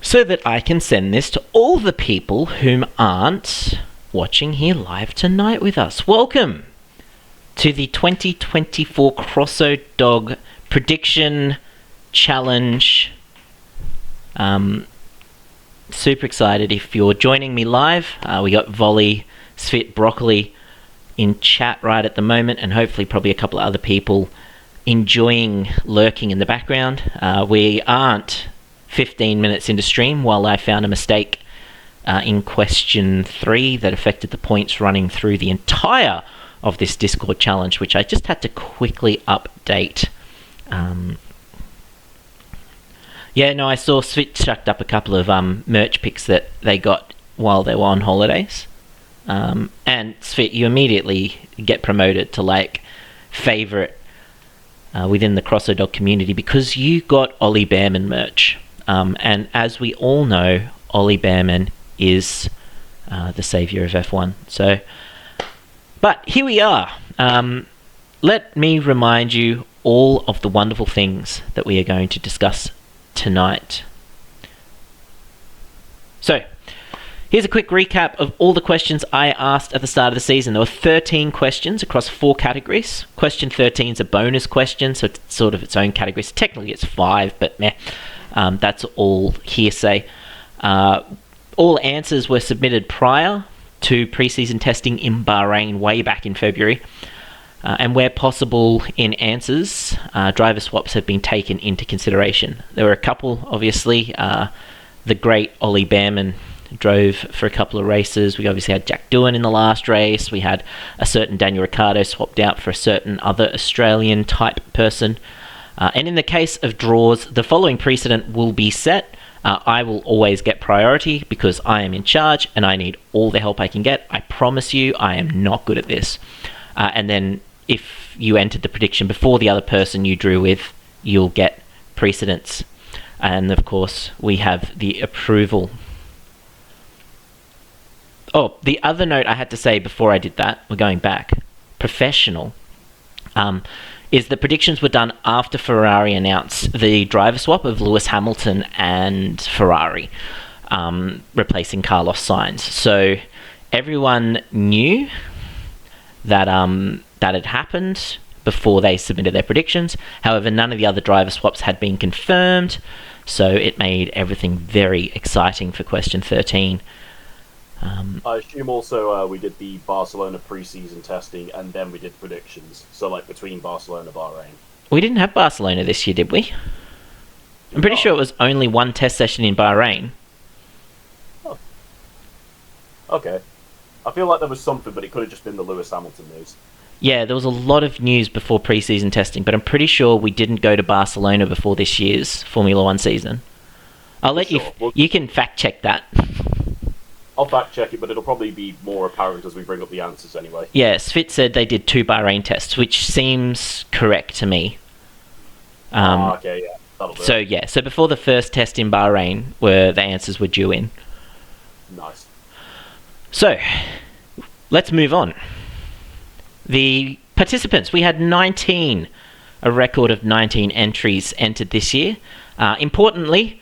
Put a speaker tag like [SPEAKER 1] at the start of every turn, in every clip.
[SPEAKER 1] so that I can send this to all the people whom aren't watching here live tonight with us. Welcome to the 2024 Crossodog Prediction Challenge. Super excited if you're joining me live. We got Volley, Svit, Broccoli in chat right at the moment, and hopefully probably a couple of other people enjoying lurking in the background. We aren't 15 minutes into stream while I found a mistake in question 3 that affected the points running through the entire of this Discord challenge, which I just had to quickly update. I saw Svit chucked up a couple of merch picks that they got while they were on holidays. And Svit, you immediately get promoted to like favourite within the Crossodog community because you got Ollie Behrman merch. And as we all know, Ollie Behrman is the saviour of F1. But here we are. Let me remind you all of the wonderful things that we are going to discuss tonight. So, here's a quick recap of all the questions I asked at the start of the season. There were 13 questions across 4 categories. Question 13 is a bonus question, so it's sort of its own category. So technically it's 5, but meh. That's all hearsay. All answers were submitted prior to pre-season testing in Bahrain way back in February. And where possible in answers, driver swaps have been taken into consideration. There were a couple, obviously. The great Ollie Behrman drove for a couple of races. We obviously had Jack Doohan in the last race. We had a certain Daniel Ricciardo swapped out for a certain other Australian type person. And in the case of draws, the following precedent will be set. I will always get priority because I am in charge and I need all the help I can get. I promise you, I am not good at this. And then if you entered the prediction before the other person you drew with, you'll get precedence. And of course, we have the approval. Oh, the other note I had to say before I did that, we're going back, professional, is the predictions were done after Ferrari announced the driver swap of Lewis Hamilton and Ferrari, replacing Carlos Sainz. So everyone knew that that had happened before they submitted their predictions. However, none of the other driver swaps had been confirmed, so it made everything very exciting for question 13.
[SPEAKER 2] I assume also we did the Barcelona pre-season testing and then we did predictions. So like between Barcelona and Bahrain.
[SPEAKER 1] We didn't have Barcelona this year, did we? I'm pretty sure it was only one test session in Bahrain.
[SPEAKER 2] Oh. Okay. I feel like there was something, but it could have just been the Lewis Hamilton news.
[SPEAKER 1] Yeah, there was a lot of news before pre-season testing, but I'm pretty sure we didn't go to Barcelona before this year's Formula 1 season. I'll let you... You can fact-check that.
[SPEAKER 2] I'll fact-check it, but it'll probably be more apparent as we bring up the answers anyway.
[SPEAKER 1] Yeah, Svit said they did 2 Bahrain tests, which seems correct to me.
[SPEAKER 2] Okay, yeah. That'll do it.
[SPEAKER 1] So before the first test in Bahrain, where the answers were due in.
[SPEAKER 2] Nice.
[SPEAKER 1] So, let's move on. The participants, we had 19, a record of 19 entries entered this year. Importantly,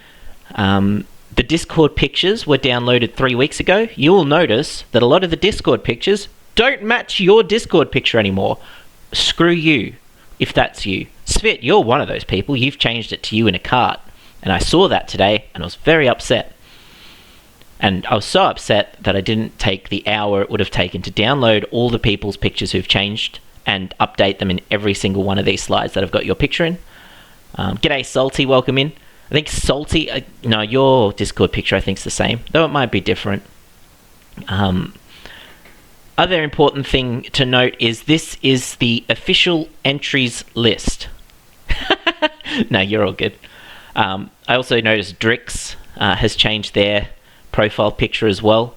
[SPEAKER 1] the Discord pictures were downloaded 3 weeks ago. You will notice that a lot of the Discord pictures don't match your Discord picture anymore. Screw you, if that's you. Svit, you're one of those people. You've changed it to you in a cart. And I saw that today, and I was very upset. And I was so upset that I didn't take the hour it would have taken to download all the people's pictures who've changed and update them in every single one of these slides that I've got your picture in. G'day, Salty, welcome in. I think Salty, no, your Discord picture I think is the same, though it might be different. Other important thing to note is this is the official entries list. No, you're all good. I also noticed Drix has changed their profile picture as well.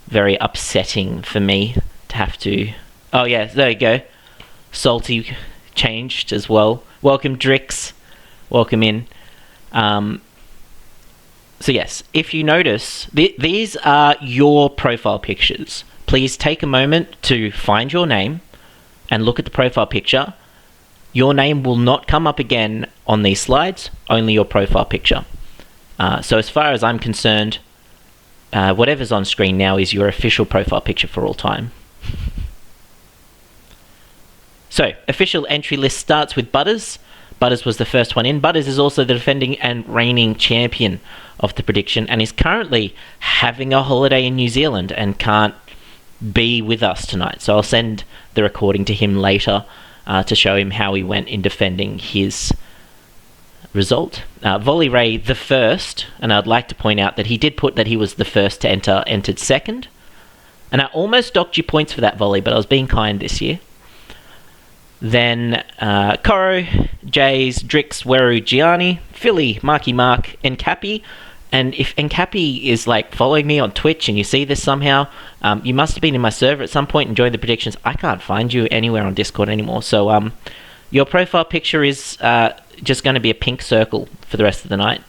[SPEAKER 1] Very upsetting for me to have to... Oh yeah, there you go. Salty changed as well. Welcome, Drix. Welcome in. So yes, if you notice, these are your profile pictures. Please take a moment to find your name and look at the profile picture. Your name will not come up again on these slides, only your profile picture. So as far as I'm concerned, whatever's on screen now is your official profile picture for all time. So, official entry list starts with Butters. Butters was the first one in. Butters is also the defending and reigning champion of the prediction and is currently having a holiday in New Zealand and can't be with us tonight. So I'll send the recording to him later to show him how he went in defending his result. Volley Ray the first, and I'd like to point out that he did put that he was the first to enter, entered second. And I almost docked you points for that volley, but I was being kind this year. Then Coro, Jays, Drix, Weru, Gianni, Philly, Marky Mark, Encapi. And if Encapi is like following me on Twitch and you see this somehow, you must have been in my server at some point and joined the predictions. I can't find you anywhere on Discord anymore. So your profile picture is just going to be a pink circle for the rest of the night.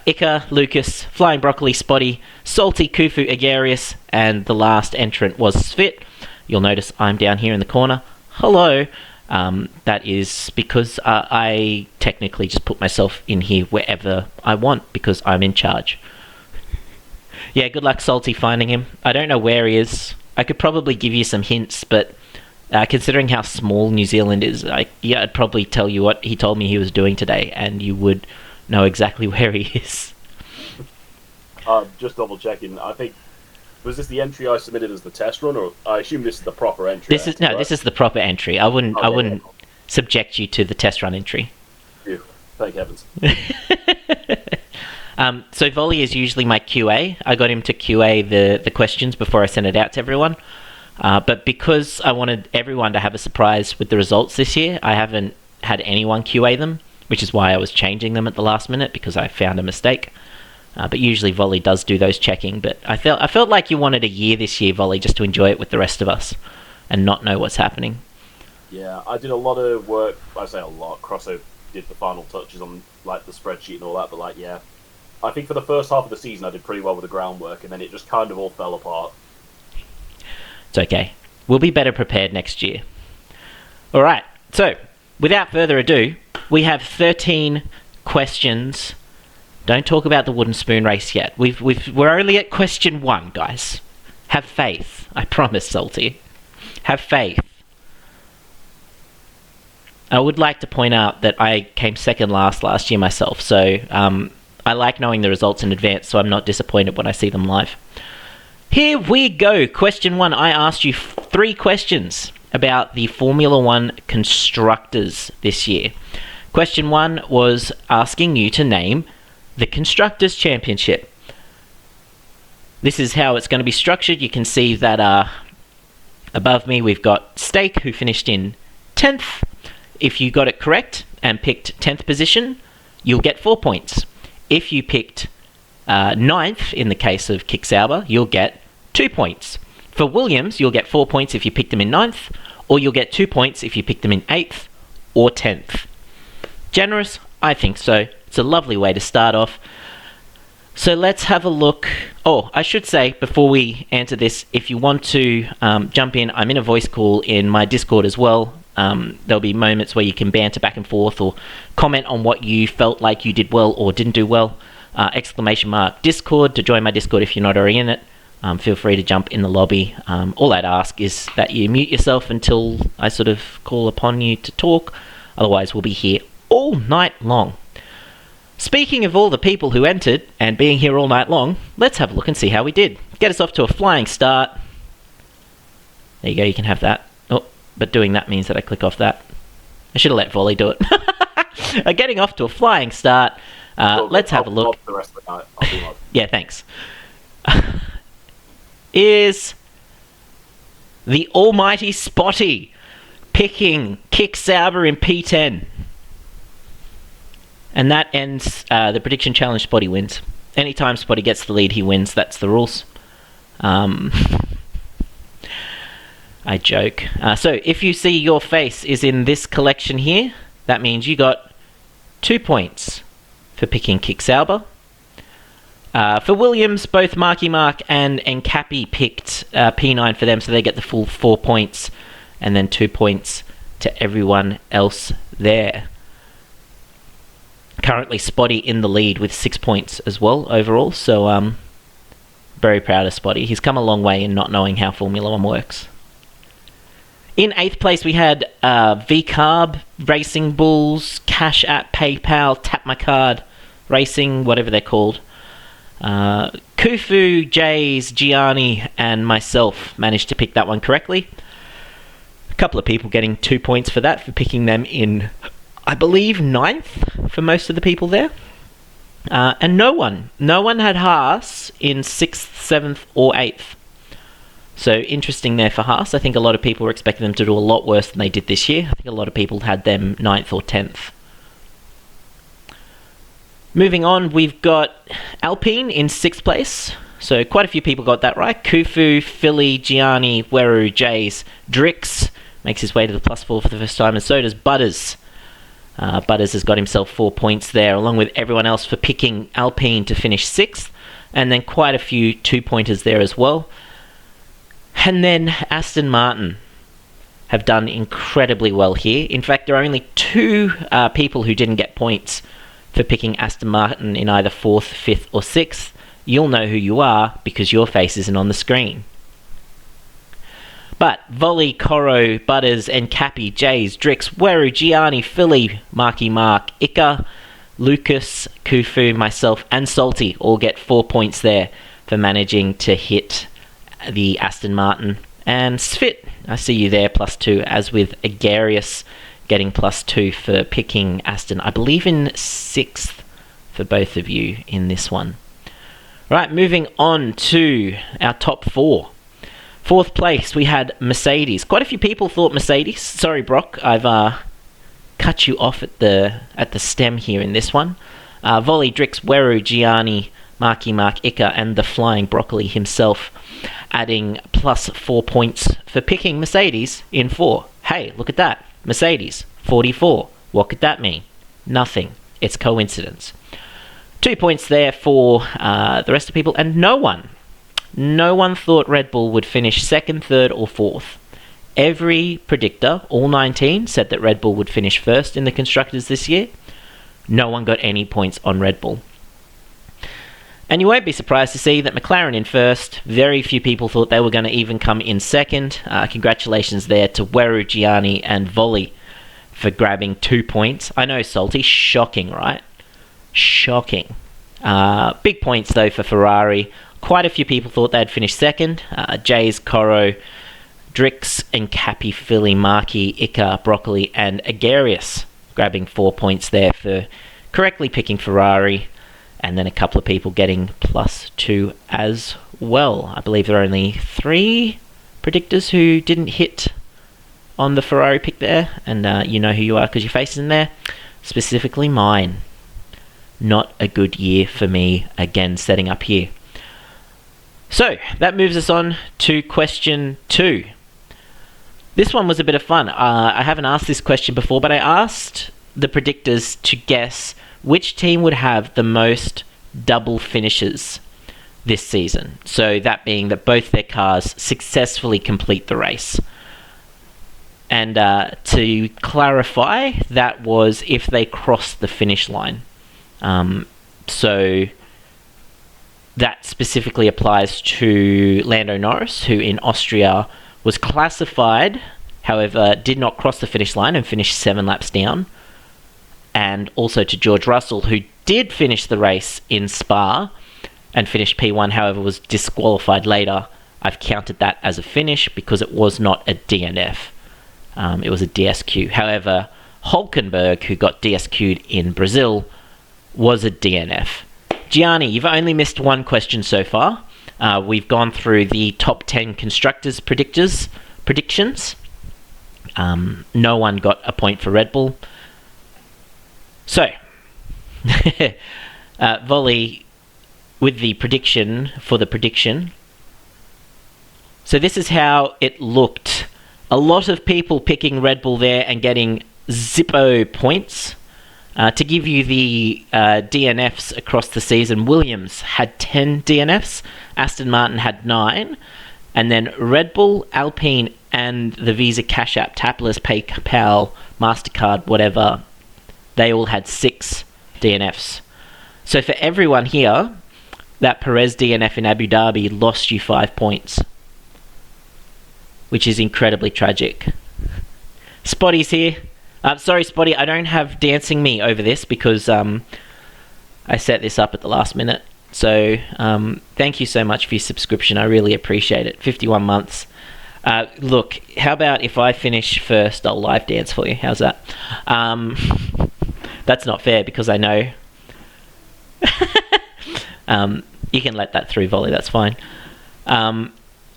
[SPEAKER 1] Ika, Lucas, Flying Broccoli, Spotty, Salty, Kufu, Agarius, and the last entrant was Svit. You'll notice I'm down here in the corner. Hello. That is because I technically just put myself in here wherever I want because I'm in charge. Yeah, good luck, Salty, finding him. I don't know where he is. I could probably give you some hints, but considering how small New Zealand is, I'd probably tell you what he told me he was doing today, and you would know exactly where he is.
[SPEAKER 2] Just double checking. I think, was this the entry I submitted as the test run, or I assume this is the proper entry?
[SPEAKER 1] This is the proper entry. I wouldn't subject you to the test run entry.
[SPEAKER 2] Phew. Thank heavens.
[SPEAKER 1] So Volley is usually my QA. I got him to QA the questions before I sent it out to everyone. But because I wanted everyone to have a surprise with the results this year, I haven't had anyone QA them, which is why I was changing them at the last minute because I found a mistake. But usually Volley does do those checking. But I felt like you wanted a year this year, Volley, just to enjoy it with the rest of us and not know what's happening.
[SPEAKER 2] Yeah, I did a lot of work. I say a lot. Crosso did the final touches on like the spreadsheet and all that. But like, yeah, I think for the first half of the season I did pretty well with the groundwork, and then it just kind of all fell apart.
[SPEAKER 1] It's okay. We'll be better prepared next year. All right. So, without further ado, we have 13 questions. Don't talk about the wooden spoon race yet. We're only at question 1, guys. Have faith. I promise, Salty. Have faith. I would like to point out that I came second last year myself, so I like knowing the results in advance, so I'm not disappointed when I see them live. Here we go. Question 1. I asked you 3 questions about the Formula 1 constructors this year. Question 1 was asking you to name the Constructors' Championship. This is how it's going to be structured. You can see that above me we've got Steak, who finished in 10th. If you got it correct and picked 10th position, you'll get 4 points. If you picked 9th, in the case of Kick Sauber, you'll get 2 points. For Williams, you'll get 4 points if you picked them in 9th, or you'll get 2 points if you picked them in 8th or 10th. Generous? I think so. It's a lovely way to start off. So let's have a look. Oh, I should say, before we answer this, if you want to jump in, I'm in a voice call in my Discord as well. There'll be moments where you can banter back and forth or comment on what you felt like you did well or didn't do well. ! Discord to join my Discord if you're not already in it. Feel free to jump in the lobby. All I'd ask is that you mute yourself until I sort of call upon you to talk. Otherwise, we'll be here all night long. Speaking of all the people who entered and being here all night long, let's have a look and see how we did. Get us off to a flying start. There you go, you can have that. Oh, but doing that means that I click off that. I should have let Volley do it. Getting off to a flying start. Let's have a look.
[SPEAKER 2] The rest of the night. I'll do that.
[SPEAKER 1] Yeah, thanks. Is the almighty Spotty picking Kick Sauber in P10. And that ends the prediction challenge. Spotty wins. Anytime Spotty gets the lead, he wins. That's the rules. I joke. So if you see your face is in this collection here, that means you got 2 points for picking Kick Sauber. For Williams, both Marky Mark and Encapi picked P9 for them, so they get the full 4 points, and then 2 points to everyone else there. Currently Spotty in the lead with 6 points as well overall. So very proud of Spotty. He's come a long way in not knowing how Formula 1 works. In 8th place, we had VCarb, Racing Bulls, Cash App, PayPal, Tap My Card, Racing, whatever they're called. Kufu, Jays, Gianni, and myself managed to pick that one correctly. A couple of people getting 2 points for that, for picking them in, I believe, 9th for most of the people there. And no one had Haas in 6th, 7th, or 8th. So interesting there for Haas. I think a lot of people were expecting them to do a lot worse than they did this year. I think a lot of people had them 9th or 10th. Moving on, we've got Alpine in 6th place. So quite a few people got that right. Kufu, Philly, Gianni, Weru, Jays, Drix makes his way to the +4 for the first time, and so does Butters. Butters has got himself 4 points there, along with everyone else for picking Alpine to finish 6th, and then quite a few 2-pointers there as well. And then Aston Martin have done incredibly well here. In fact, there are only 2 people who didn't get points for picking Aston Martin in either 4th, 5th, or 6th. You'll know who you are because your face isn't on the screen. But Volley, Coro, Butters, and Cappy, Jays, Drix, Weru, Gianni, Philly, Marky Mark, Ika, Lucas, Kufu, myself, and Salty all get 4 points there for managing to hit the Aston Martin. And Svit, I see you there, +2, as with Agarius getting +2 for picking Aston, I believe in 6th for both of you in this one. Right, moving on to our top 4. 4th place, we had Mercedes. Quite a few people thought Mercedes. Sorry, Brock, I've cut you off at the stem here in this one. Volley, Drix, Weru, Gianni, Marky Mark, Ika, and the Flying Broccoli himself, adding +4 points for picking Mercedes in 4. Hey, look at that. Mercedes, 44. What could that mean? Nothing. It's coincidence. 2 points there for the rest of the people, and no one thought Red Bull would finish 2nd, 3rd, or 4th. Every predictor, all 19, said that Red Bull would finish 1st in the Constructors this year. No one got any points on Red Bull. And you won't be surprised to see that McLaren in 1st. Very few people thought they were going to even come in 2nd. Congratulations there to Weru, Gianni, and Volley for grabbing 2 points. I know, Salty. Shocking, right? Shocking. Big points, though, for Ferrari. Quite a few people thought they'd finish 2nd. Jays, Coro, Drix, and Cappy, Philly, Marky, Ika, Broccoli, and Agarius grabbing 4 points there for correctly picking Ferrari. And then a couple of people getting +2 as well. I believe there are only 3 predictors who didn't hit on the Ferrari pick there. And you know who you are because your face is in there. Specifically mine. Not a good year for me, again, setting up here. So, that moves us on to question 2. This one was a bit of fun. I haven't asked this question before, but I asked the predictors to guess which team would have the most double finishes this season. So that being that both their cars successfully complete the race. And to clarify, that was if they cross the finish line. So that specifically applies to Lando Norris, who in Austria was classified, however, did not cross the finish line and finished 7 laps down. And also to George Russell, who did finish the race in Spa and finished P1, however, was disqualified later. I've counted that as a finish because it was not a DNF. It was a DSQ. However, Hulkenberg, who got DSQ'd in Brazil, was a DNF. Gianni, you've only missed one question so far. We've gone through the top 10 constructors' predictions. No one got a point for Red Bull. So, Volley with the prediction for the prediction. So this is how it looked. A lot of people picking Red Bull there and getting Zippo points. To give you the DNFs across the season, Williams had 10 DNFs, Aston Martin had 9, and then Red Bull, Alpine, and the Visa Cash App, Tapless, PayPal, MasterCard, whatever, they all had 6 DNFs. So for everyone here, that Perez DNF in Abu Dhabi lost you 5 points, which is incredibly tragic. Spotty's here. Sorry, Spotty, I don't have Dancing Me over this because I set this up at the last minute. So thank you so much for your subscription. I really appreciate it. 51 months. Look, how about if I finish first, I'll live dance for you. How's that? That's not fair because I know. You can let that through, Volley. That's fine.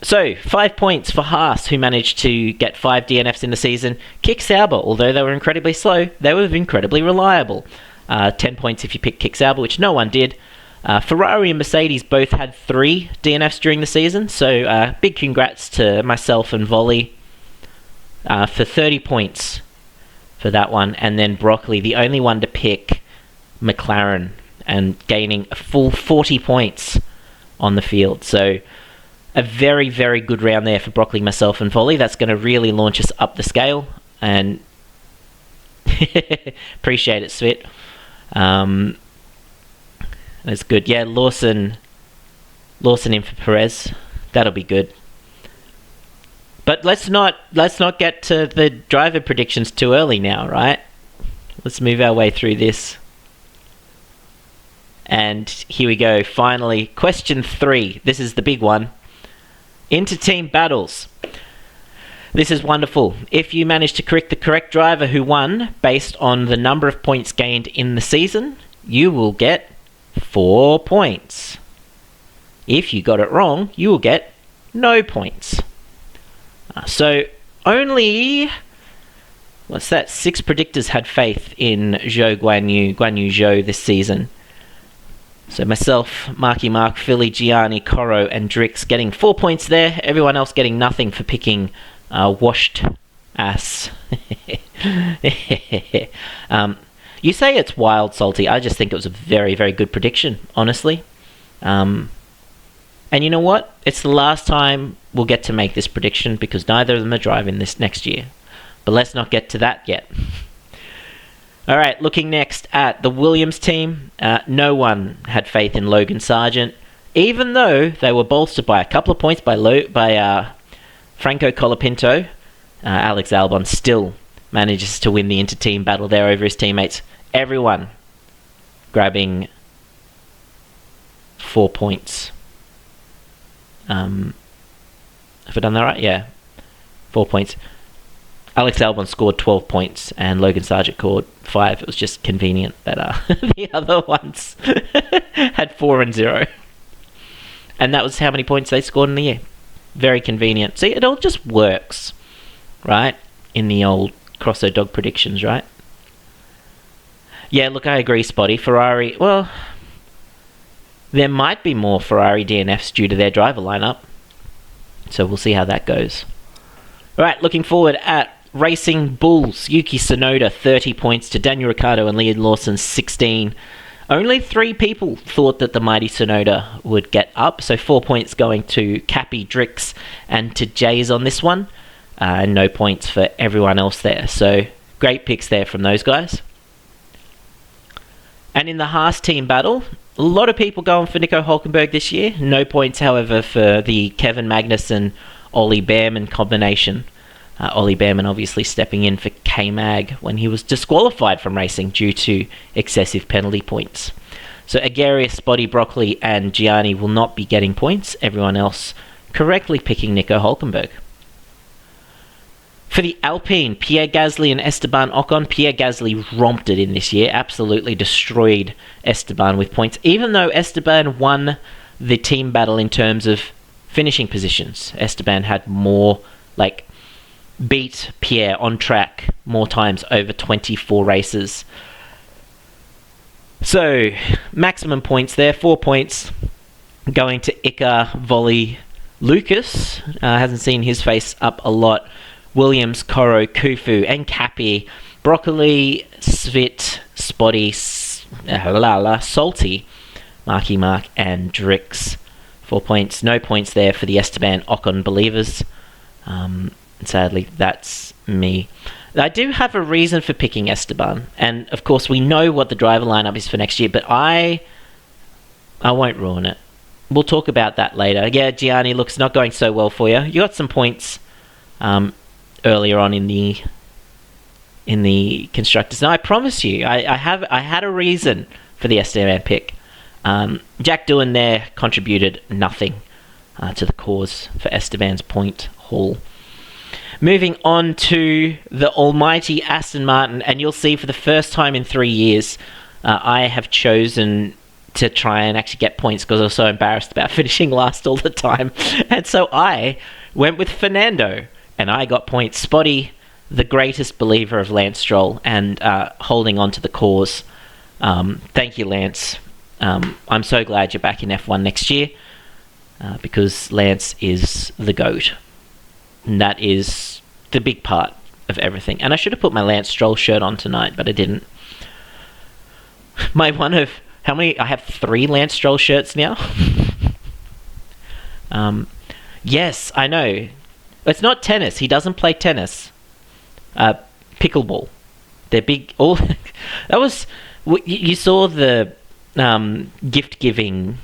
[SPEAKER 1] So, 5 points for Haas, who managed to get 5 DNFs in the season. Kick Sauber, although they were incredibly slow, they were incredibly reliable. 10 points if you pick Kick Sauber, which no one did. Ferrari and Mercedes both had 3 DNFs during the season, so big congrats to myself and Volley for 30 points for that one. And then Broccoli, the only one to pick McLaren, and gaining a full 40 points on the field. So a very, very good round there for Broccoli, myself, and Volley. That's going to really launch us up the scale, and appreciate it, Svit. That's good. Yeah, Lawson in for Perez. That'll be good. But let's not get to the driver predictions too early now, right? Let's move our way through this. And here we go. Finally, question 3. This is the big one. Inter-team battles. This is wonderful. If you manage to correct the correct driver who won based on the number of points gained in the season, you will get 4 points. If you got it wrong, you will get no points. So only, 6 predictors had faith in Guan Yu Zhou this season. So myself, Marky Mark, Philly, Gianni, Coro, and Drix getting 4 points there. Everyone else getting nothing for picking washed ass. You say it's wild, Salty. I just think it was a very, very good prediction, honestly. And you know what? It's the last time we'll get to make this prediction because neither of them are driving this next year. But let's not get to that yet. All right, looking next at the Williams team. No one had faith in Logan Sargent, even though they were bolstered by a couple of points by Franco Colapinto. Alex Albon still manages to win the inter-team battle there over his teammates. Everyone grabbing 4 points. Have I done that right? Yeah, 4 points. Alex Albon scored 12 points and Logan Sargent scored 5. It was just convenient that the other ones had 4 and 0. And that was how many points they scored in the year. Very convenient. See, it all just works, right? In the old Crossodog predictions, right? Yeah, look, I agree, Spotty. Ferrari, well, there might be more Ferrari DNFs due to their driver lineup. So we'll see how that goes. All right, looking forward at Racing Bulls. Yuki Tsunoda, 30 points to Daniel Ricciardo and Liam Lawson, 16. Only 3 people thought that the mighty Tsunoda would get up, so 4 points going to Cappy, Drix, and to Jays on this one. No points for everyone else there. So great picks there from those guys. And in the Haas team battle, a lot of people going for Nico Hülkenberg this year. No points, however, for the Kevin Magnussen, Ollie Behrman combination. Ollie Behrman obviously stepping in for K-Mag when he was disqualified from racing due to excessive penalty points. So Agarius, Spotty, Broccoli, and Gianni will not be getting points. Everyone else correctly picking Nico Hülkenberg. For the Alpine, Pierre Gasly and Esteban Ocon. Pierre Gasly romped it in this year, absolutely destroyed Esteban with points, even though Esteban won the team battle in terms of finishing positions. Esteban had more, beat Pierre on track more times over 24 races. So, maximum points there, 4 points going to Icar, Volley, Lucas. Hasn't seen his face up a lot. Williams, Coro, Kufu, and Cappy. Broccoli, Svit, Spotty, Salty, Marky Mark, and Drix. 4 points. No points there for the Esteban Ocon believers. Sadly, that's me. I do have a reason for picking Esteban, and of course we know what the driver lineup is for next year, but I won't ruin it. We'll talk about that later. Yeah, Gianni looks not going so well for you. You got some points earlier on in the constructors. Now I promise you, I had a reason for the Esteban pick. Jack Doohan there contributed nothing to the cause for Esteban's point haul. Moving on to the almighty Aston Martin, and you'll see for the first time in 3 years, I have chosen to try and actually get points because I was so embarrassed about finishing last all the time. And so I went with Fernando, and I got points. Spotty, the greatest believer of Lance Stroll, and holding on to the cause. Thank you, Lance. I'm so glad you're back in F1 next year, because Lance is the GOAT. And that is the big part of everything. And I should have put my Lance Stroll shirt on tonight, but I didn't. How many? I have 3 Lance Stroll shirts now. Yes, I know. It's not tennis. He doesn't play tennis. Pickleball. They're big. All that was. You saw the gift giving.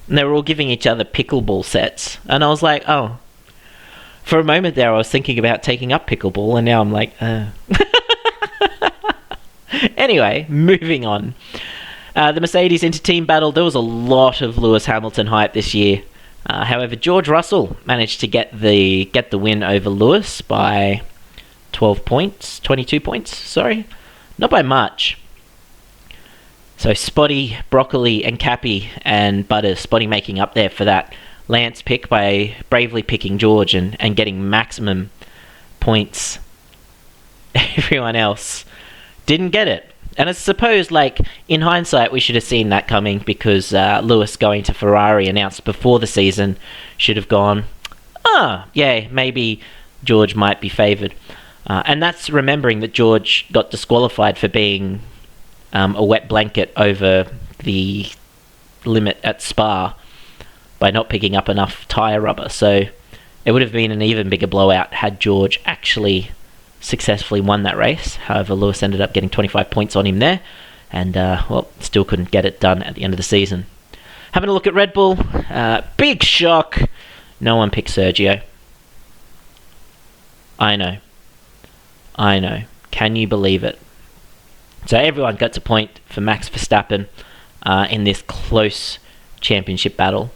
[SPEAKER 1] And they were all giving each other pickleball sets, and I was like, oh. For a moment there, I was thinking about taking up pickleball, and now I'm like, Anyway, moving on. The Mercedes inter-team battle, there was a lot of Lewis Hamilton hype this year. However, George Russell managed to get the win over Lewis by 22 points, sorry. Not by much. So Spotty, Broccoli, and Cappy and Butters, Spotty making up there for that Lance pick by bravely picking George and getting maximum points. Everyone else didn't get it. And I suppose, like, in hindsight, we should have seen that coming because Lewis going to Ferrari announced before the season should have gone, yeah, maybe George might be favoured. And that's remembering that George got disqualified for being a wet blanket over the limit at Spa by not picking up enough tyre rubber. So it would have been an even bigger blowout had George actually successfully won that race. However, Lewis ended up getting 25 points on him there, and still couldn't get it done at the end of the season. Having a look at Red Bull, big shock. No one picked Sergio. I know. Can you believe it? So everyone gets a point for Max Verstappen in this close championship battle.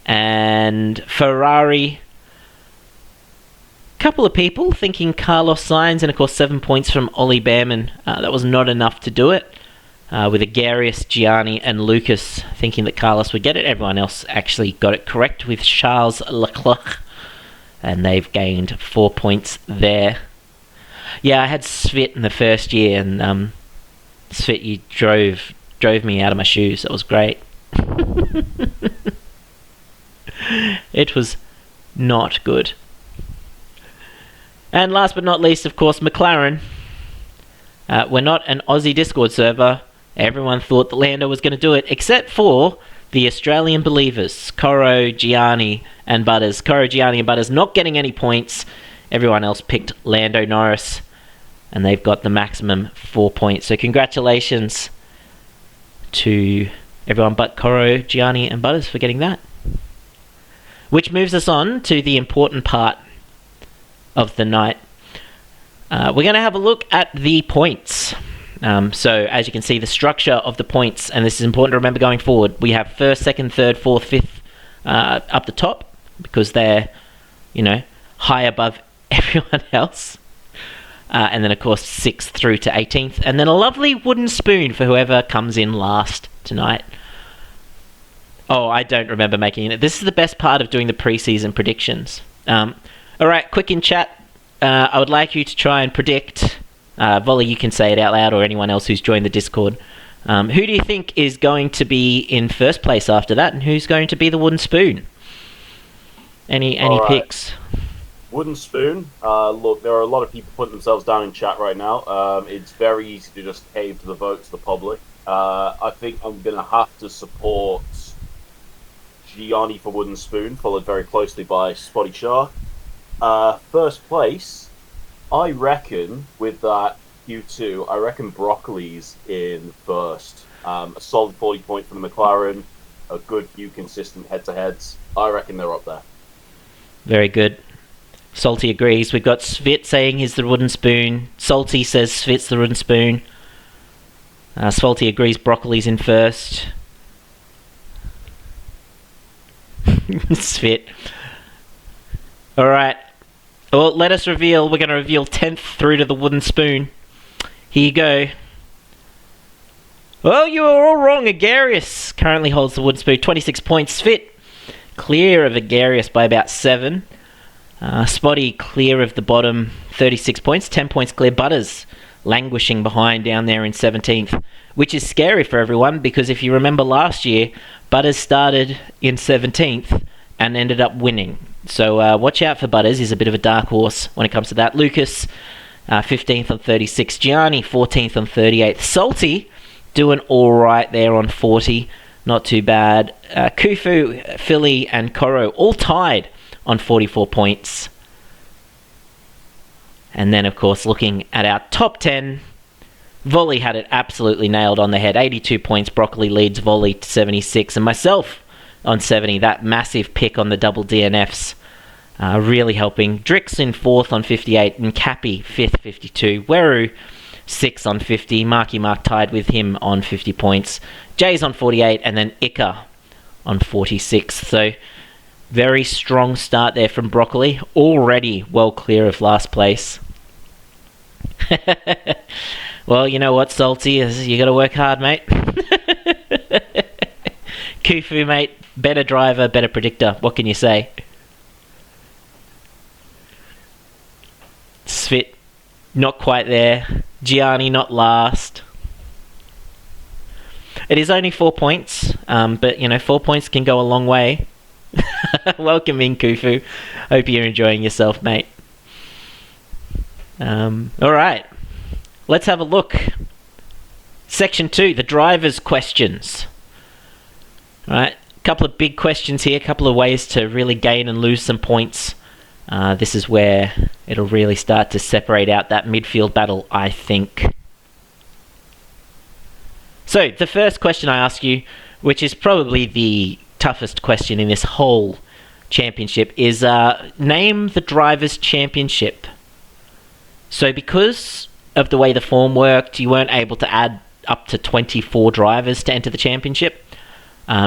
[SPEAKER 1] And Ferrari, couple of people thinking Carlos Sainz, and of course 7 points from Ollie Behrman. That was not enough to do it. With Agarius, Gianni, and Lucas thinking that Carlos would get it. Everyone else actually got it correct with Charles Leclerc, and they've gained 4 points there. Yeah, I had Svit in the first year, and Svit, you drove me out of my shoes. That was great. It was not good. And last but not least, of course, McLaren. We're not an Aussie Discord server. Everyone thought that Lando was going to do it, except for the Australian believers, Coro, Gianni, and Butters. Coro, Gianni, and Butters not getting any points. Everyone else picked Lando Norris, and they've got the maximum 4 points. So congratulations to everyone but Coro, Gianni, and Butters for getting that. Which moves us on to the important part of the night. We're going to have a look at the points. So as you can see, the structure of the points, and this is important to remember going forward, we have first, second, third, fourth, fifth up the top, because they're, high above everyone else. And then, of course, 6th through to 18th. And then a lovely wooden spoon for whoever comes in last tonight. Oh, I don't remember making it. This is the best part of doing the preseason predictions. Alright, quick in chat. I would like you to try and predict. Volley, you can say it out loud, or anyone else who's joined the Discord. Who do you think is going to be in first place after that, and who's going to be the wooden spoon? Any picks?
[SPEAKER 2] Wooden spoon. Look, there are a lot of people putting themselves down in chat right now. It's very easy to just cave to the votes of the public. I think I'm going to have to support Gianni for wooden spoon, followed very closely by Spotty Shah. First place, I reckon with that Q2, I reckon Broccoli's in first. A solid 40 points for the McLaren, a good few consistent head-to-heads. I reckon they're up there.
[SPEAKER 1] Very good. Salty agrees. We've got Svit saying he's the wooden spoon. Salty says Svit's the wooden spoon. Salty agrees Broccoli's in first. Svit. Alright. Well, let us reveal. We're going to reveal 10th through to the wooden spoon. Here you go. Well, you were all wrong. Agarius currently holds the wooden spoon. 26 points. Svit clear of Agarius by about 7. Spotty clear of the bottom, 36 points. 10 points clear. Butters languishing behind down there in 17th, which is scary for everyone because if you remember last year, Butters started in 17th and ended up winning. So watch out for Butters. He's a bit of a dark horse when it comes to that. Lucas, 15th on 36. Gianni, 14th on 38. Salty, doing all right there on 40. Not too bad. Kufu, Philly, and Koro all tied on 44 points. And then, of course, looking at our top 10, Volley had it absolutely nailed on the head. 82 points. Broccoli leads Volley to 76. And myself on 70. That massive pick on the double DNFs. Really helping. Drix in 4th on 58. And Cappy 5th, 52. Weru 6th on 50. Marky Mark tied with him on 50 points. Jay's on 48. And then Ika on 46. So very strong start there from Broccoli. Already well clear of last place. Well, you know what, Salty? You got to work hard, mate. Kufu, mate. Better driver, better predictor. What can you say? Svit, not quite there. Gianni, not last. It is only 4 points, but, 4 points can go a long way. Welcome in, Kufu. Hope you're enjoying yourself, mate. Alright. Let's have a look. Section 2, the driver's questions. Alright, a couple of big questions here, a couple of ways to really gain and lose some points. This is where it'll really start to separate out that midfield battle, I think. So, the first question I ask you, which is probably the toughest question in this whole championship, is name the Drivers' Championship. So, because of the way the form worked, you weren't able to add up to 24 drivers to enter the championship.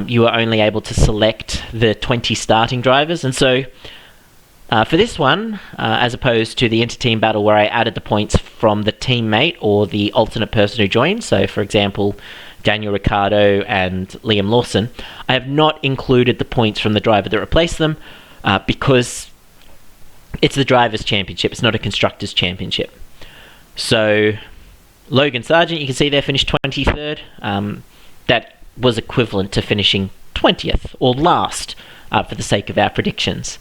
[SPEAKER 1] You were only able to select the 20 starting drivers. And so for this one, as opposed to the inter-team battle where I added the points from the teammate or the alternate person who joined, so for example, Daniel Ricciardo and Liam Lawson, I have not included the points from the driver that replaced them because it's the Drivers' Championship. It's not a Constructors' Championship. So Logan Sargent, you can see there, finished 23rd. That was equivalent to finishing 20th or last for the sake of our predictions.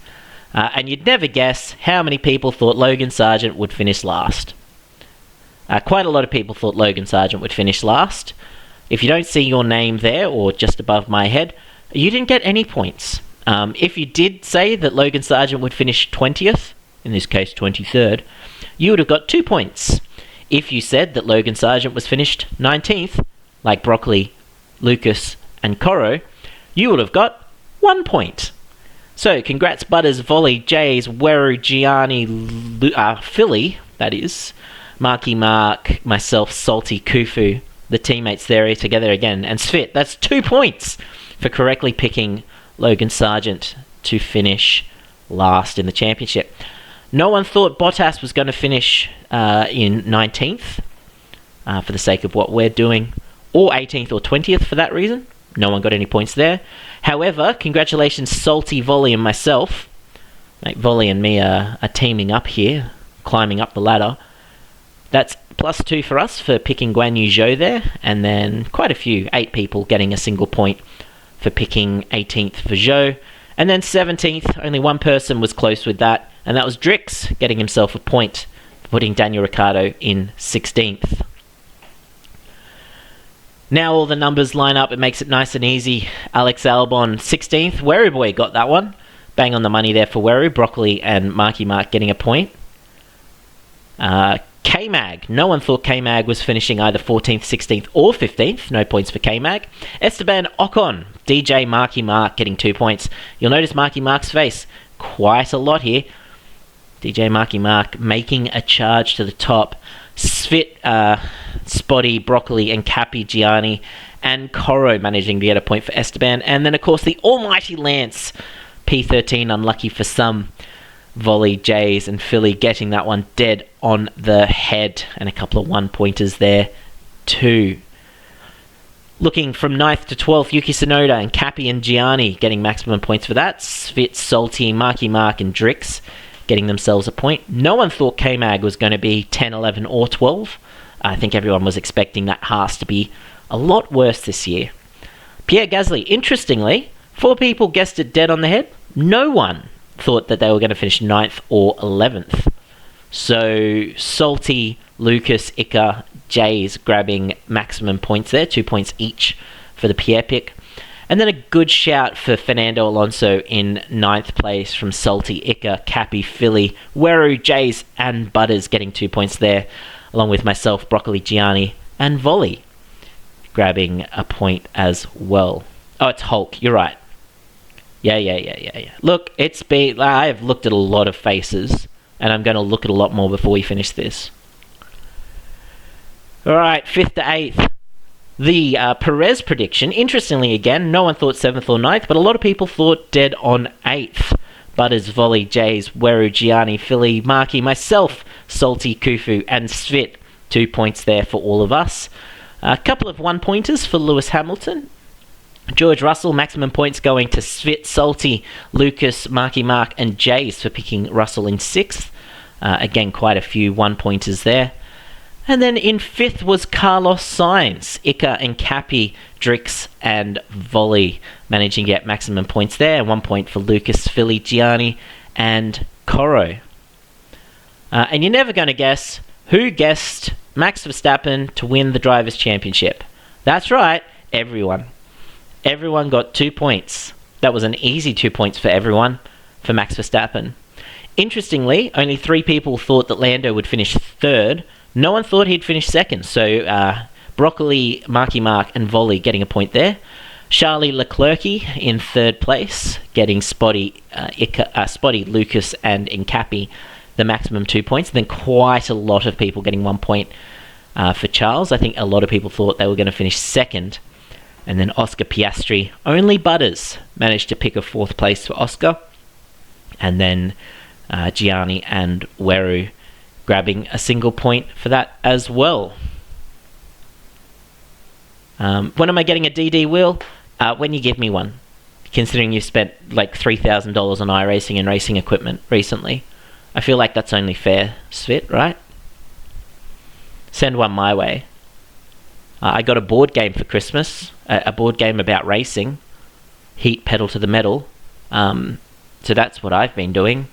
[SPEAKER 1] And you'd never guess how many people thought Logan Sargent would finish last. Quite a lot of people thought Logan Sargent would finish last. If you don't see your name there or just above my head, you didn't get any points. If you did say that Logan Sargent would finish 20th, in this case 23rd, you would have got 2 points. If you said that Logan Sargent was finished 19th, like Broccoli, Lucas, and Koro, you would have got 1 point. So, congrats Butters, Volley, Jays, Weru, Gianni, Philly, that is, Marky Mark, myself, Salty, Kufu, the teammates there together again, and Svit. That's 2 points for correctly picking Logan Sargent to finish last in the championship. No one thought Bottas was going to finish in 19th for the sake of what we're doing, or 18th or 20th for that reason. No one got any points there. However, congratulations Salty, Volley, and myself. Mate, Volley and me are teaming up here, climbing up the ladder. That's +2 for us for picking Guan Yu Zhou there, and then quite a few, 8 people getting a single point for picking 18th for Zhou. And then 17th, only one person was close with that, and that was Drix, getting himself a point for putting Daniel Ricciardo in 16th. Now all the numbers line up, it makes it nice and easy. Alex Albon, 16th. Weruboy got that one. Bang on the money there for Weru. Broccoli and Marky Mark getting a point. K-Mag. No one thought K-Mag was finishing either 14th, 16th, or 15th. No points for K-Mag. Esteban Ocon. DJ Marky Mark getting 2 points. You'll notice Marky Mark's face quite a lot here. DJ Marky Mark making a charge to the top. Svit, Spotty, Broccoli, and Cappy, Gianni, and Coro managing to get a point for Esteban. And then, of course, the almighty Lance. P13, unlucky for some. Volley, Jays, and Philly getting that one dead on the head. And a couple of one-pointers there, too. Looking from 9th to 12th, Yuki Tsunoda and Cappy and Gianni getting maximum points for that. Svit, Salty, Marky Mark, and Drix getting themselves a point. No one thought K-Mag was going to be 10, 11, or 12. I think everyone was expecting that Haas to be a lot worse this year. Pierre Gasly, interestingly, 4 people guessed it dead on the head. No one thought that they were going to finish 9th or 11th. So, Salty, Lucas, Ika, Jays grabbing maximum points there, 2 points each for the Pierre pick. And then a good shout for Fernando Alonso in 9th place from Salty, Ika, Cappy, Philly, Weru, Jays, and Butters getting 2 points there, along with myself, Broccoli, Gianni, and Volley grabbing a point as well. Oh, it's Hulk, you're right. Yeah. Look, I have looked at a lot of faces, and I'm going to look at a lot more before we finish this. Alright, 5th to 8th. The Perez prediction, interestingly again, no one thought 7th or 9th, but a lot of people thought dead on 8th. Butters, Volley, Jays, Weru, Gianni, Philly, Marky, myself, Salty, Kufu, and Svit. 2 points there for all of us. A couple of one-pointers for Lewis Hamilton. George Russell, maximum points going to Svit, Salty, Lucas, Marky Mark, and Jays for picking Russell in 6th. Again, quite a few one-pointers there. And then in 5th was Carlos Sainz, Ika and Cappy, Drix, and Volley managing to get maximum points there. And 1 point for Lucas, Philly, Gianni, and Coro. And you're never going to guess who guessed Max Verstappen to win the Drivers' Championship. That's right, everyone. Everyone got 2 points. That was an easy 2 points for everyone for Max Verstappen. Interestingly, only 3 people thought that Lando would finish 3rd. No one thought he'd finish 2nd. So Broccoli, Marky Mark, and Volley getting a point there. Charlie Leclerc in 3rd place, getting Spotty, Lucas, and Incapi the maximum 2 points. Then quite a lot of people getting 1 point for Charles. I think a lot of people thought they were going to finish 2nd. And then Oscar Piastri, only Butters managed to pick a 4th place for Oscar. And then Gianni and Weru grabbing a single point for that as well. When am I getting a DD wheel? When you give me one. Considering you've spent like $3,000 on iRacing and racing equipment recently. I feel like that's only fair, Svit, right? Send one my way. I got a board game for Christmas, a board game about racing, Heat Pedal to the Metal. So that's what I've been doing.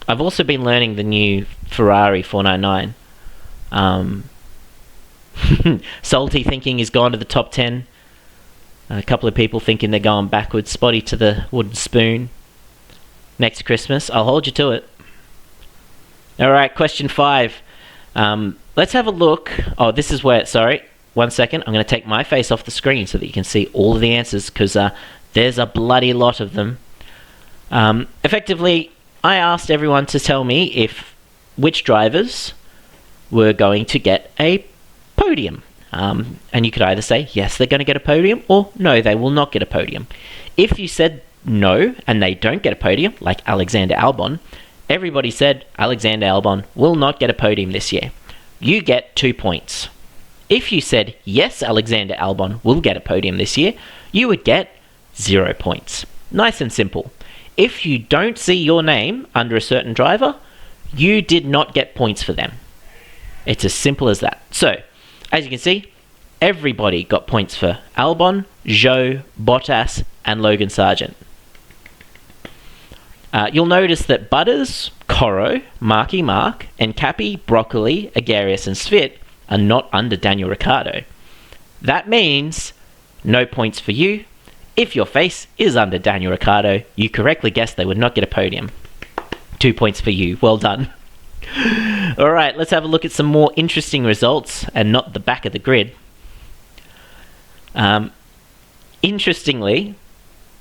[SPEAKER 1] I've also been learning the new Ferrari 499. Salty thinking he's gone to the top 10. A couple of people thinking they're going backwards. Spotty to the wooden spoon. Next Christmas, I'll hold you to it. Alright, question 5. Let's have a look. Oh, this is where, sorry. 1 second, I'm going to take my face off the screen so that you can see all of the answers, because there's a bloody lot of them. Effectively, I asked everyone to tell me which drivers were going to get a podium. And you could either say, yes, they're going to get a podium, or no, they will not get a podium. If you said no, and they don't get a podium, like Alexander Albon, everybody said Alexander Albon will not get a podium this year. You get 2 points. If you said, yes, Alexander Albon will get a podium this year, you would get 0 points. Nice and simple. If you don't see your name under a certain driver, you did not get points for them. It's as simple as that. So, as you can see, everybody got points for Albon, Zhou, Bottas, and Logan Sargent. You'll notice that Butters, Coro, Marky Mark, and Cappy, Broccoli, Agarius, and Svit are not under Daniel Ricciardo. That means no points for you. If your face is under Daniel Ricciardo, you correctly guessed they would not get a podium. 2 points for you. Well done. All right, let's have a look at some more interesting results and not the back of the grid. Interestingly,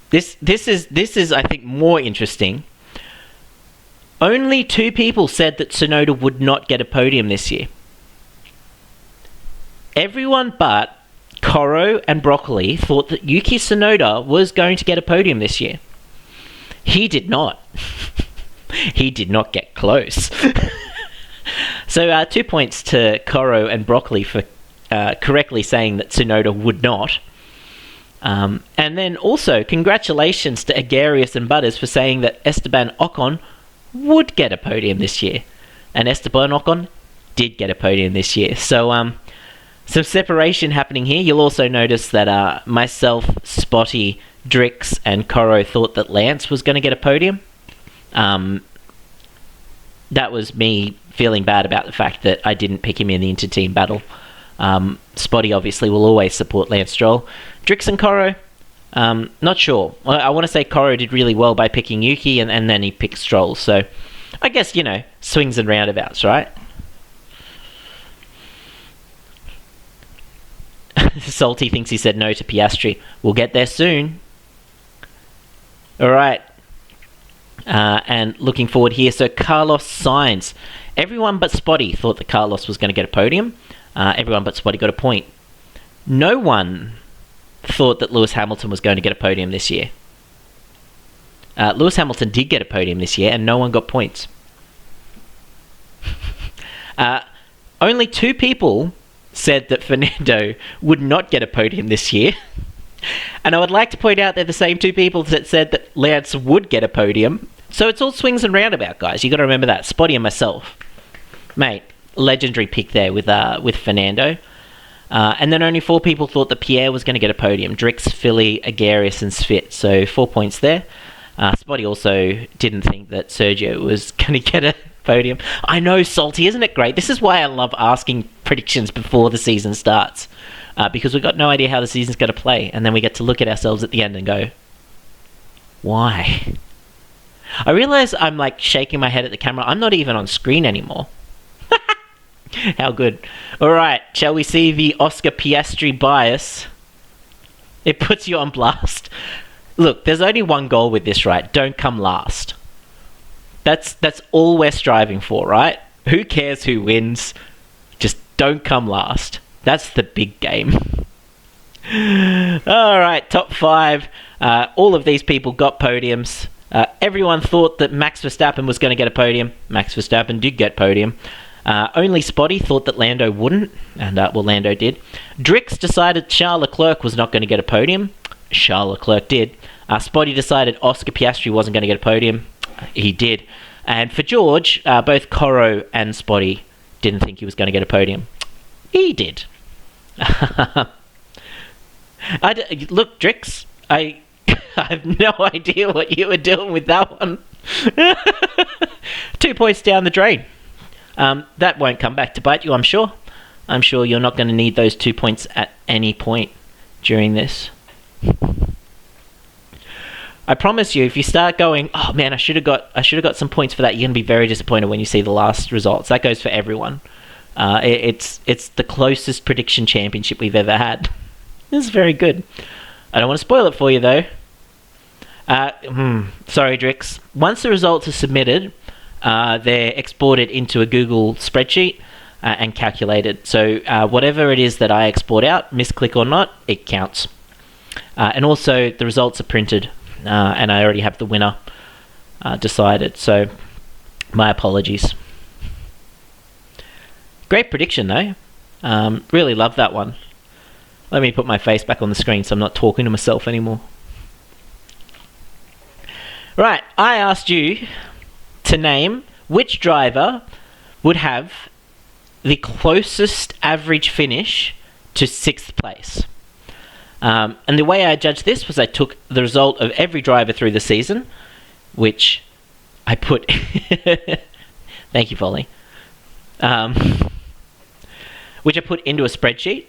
[SPEAKER 1] this is I think more interesting. Only 2 people said that Tsunoda would not get a podium this year. Everyone but Koro and Broccoli thought that Yuki Tsunoda was going to get a podium this year. He did not. He did not get close. So 2 points to Koro and Broccoli for correctly saying that Tsunoda would not. And then also, congratulations to Agarius and Butters for saying that Esteban Ocon would get a podium this year. And Esteban Ocon did get a podium this year. So, some separation happening here. You'll also notice that myself, Spotty, Drix, and Koro thought that Lance was going to get a podium. That was me feeling bad about the fact that I didn't pick him in the inter-team battle. Spotty obviously will always support Lance Stroll. Drix and Koro, not sure. I want to say Koro did really well by picking Yuki, and then he picked Stroll. So I guess, swings and roundabouts, right? Salty thinks he said no to Piastri. We'll get there soon. All right. And looking forward here, so Carlos Sainz. Everyone but Spotty thought that Carlos was going to get a podium. Everyone but Spotty got a point. No one thought that Lewis Hamilton was going to get a podium this year. Lewis Hamilton did get a podium this year, and no one got points. Only 2 people said that Fernando would not get a podium this year. And I would like to point out they're the same 2 people that said that Lance would get a podium. So it's all swings and roundabout, guys. You got to remember that. Spotty and myself. Mate, legendary pick there with Fernando. And then only 4 people thought that Pierre was going to get a podium. Drix, Philly, Agarius, and Svit. So 4 points there. Spotty also didn't think that Sergio was going to get a podium. I know, Salty, isn't it great? This is why I love asking predictions before the season starts. Because we've got no idea how the season's going to play. And then we get to look at ourselves at the end and go, why? I realise I'm like shaking my head at the camera. I'm not even on screen anymore. How good. Alright, shall we see the Oscar Piastri bias? It puts you on blast. Look, there's only one goal with this, right? Don't come last. That's all we're striving for, right? Who cares who wins? Just don't come last. That's the big game. Alright, top 5. All of these people got podiums. Everyone thought that Max Verstappen was going to get a podium. Max Verstappen did get podium. Only Spotty thought that Lando wouldn't, and Lando did. Drix decided Charles Leclerc was not going to get a podium. Charles Leclerc did. Spotty decided Oscar Piastri wasn't going to get a podium. He did. And for George, both Koro and Spotty didn't think he was going to get a podium. He did. Look, Drix, I have no idea what you were doing with that one. 2 points down the drain. That won't come back to bite you, I'm sure. I'm sure you're not going to need those 2 points at any point during this. I promise you, if you start going, oh man, I should have got some points for that, you're going to be very disappointed when you see the last results. That goes for everyone. It's the closest prediction championship we've ever had. This is very good. I don't want to spoil it for you, though. Sorry, Drix. Once the results are submitted, they're exported into a Google spreadsheet and calculated. So whatever it is that I export out, misclick or not, it counts. And also, the results are printed, and I already have the winner decided. So, my apologies. Great prediction, though. Really love that one. Let me put my face back on the screen so I'm not talking to myself anymore. Right, I asked you to name which driver would have the closest average finish to 6th place. And the way I judged this was I took the result of every driver through the season, which I put... Thank you, Folly. Which I put into a spreadsheet.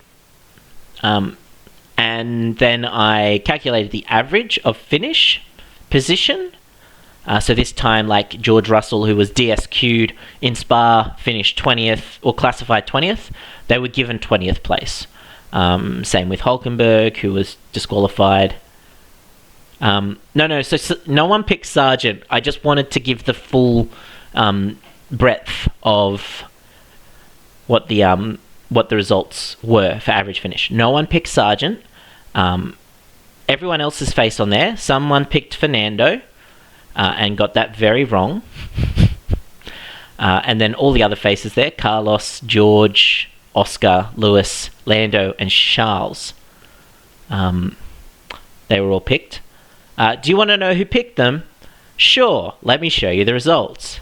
[SPEAKER 1] and then I calculated the average of finish position. So this time, like George Russell, who was DSQ'd in Spa, finished 20th, or classified 20th, they were given 20th place. Same with Hulkenberg, who was disqualified. So no one picked Sargent. I just wanted to give the full breadth of what the results were for average finish. No one picked Sargent. Everyone else's face on there. Someone picked Fernando. And got that very wrong. And then all the other faces there, Carlos, George, Oscar, Lewis, Lando, and Charles. They were all picked. Do you want to know who picked them? Sure, let me show you the results.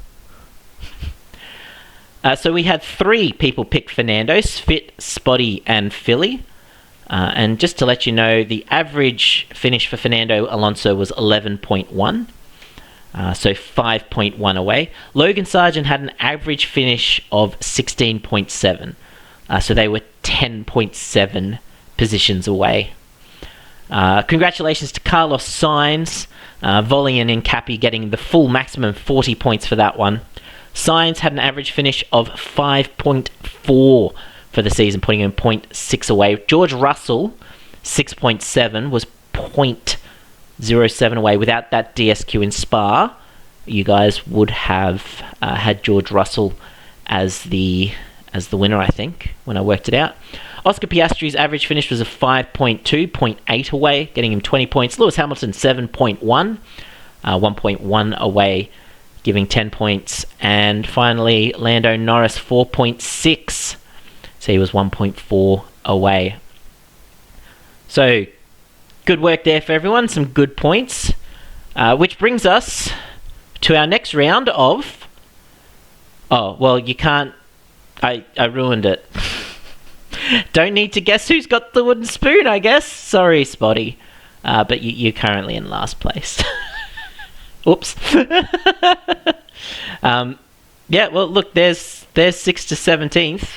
[SPEAKER 1] So we had 3 people pick Fernando, Svit, Spotty, and Philly. And just to let you know, the average finish for Fernando Alonso was 11.1. So 5.1 away. Logan Sargent had an average finish of 16.7. So they were 10.7 positions away. Congratulations to Carlos Sainz, Volley and Incapi getting the full maximum 40 points for that one. Sainz had an average finish of 5.4 for the season, putting him 0.6 away. George Russell, 6.7, was 0.07 away. Without that DSQ in Spa, you guys would have had George Russell as the winner, I think, when I worked it out. Oscar Piastri's average finish was a 5.2, 0.8 away, getting him 20 points. Lewis Hamilton, 7.1, 1.1 away, giving 10 points. And finally, Lando Norris, 4.6, so he was 1.4 away. So, good work there for everyone, some good points. Which brings us to our next round of... Oh, well, you can't... I ruined it. Don't need to guess who's got the wooden spoon, I guess. Sorry, Spotty. But you're currently in last place. Oops. Yeah, well, look, there's 6 to 17th.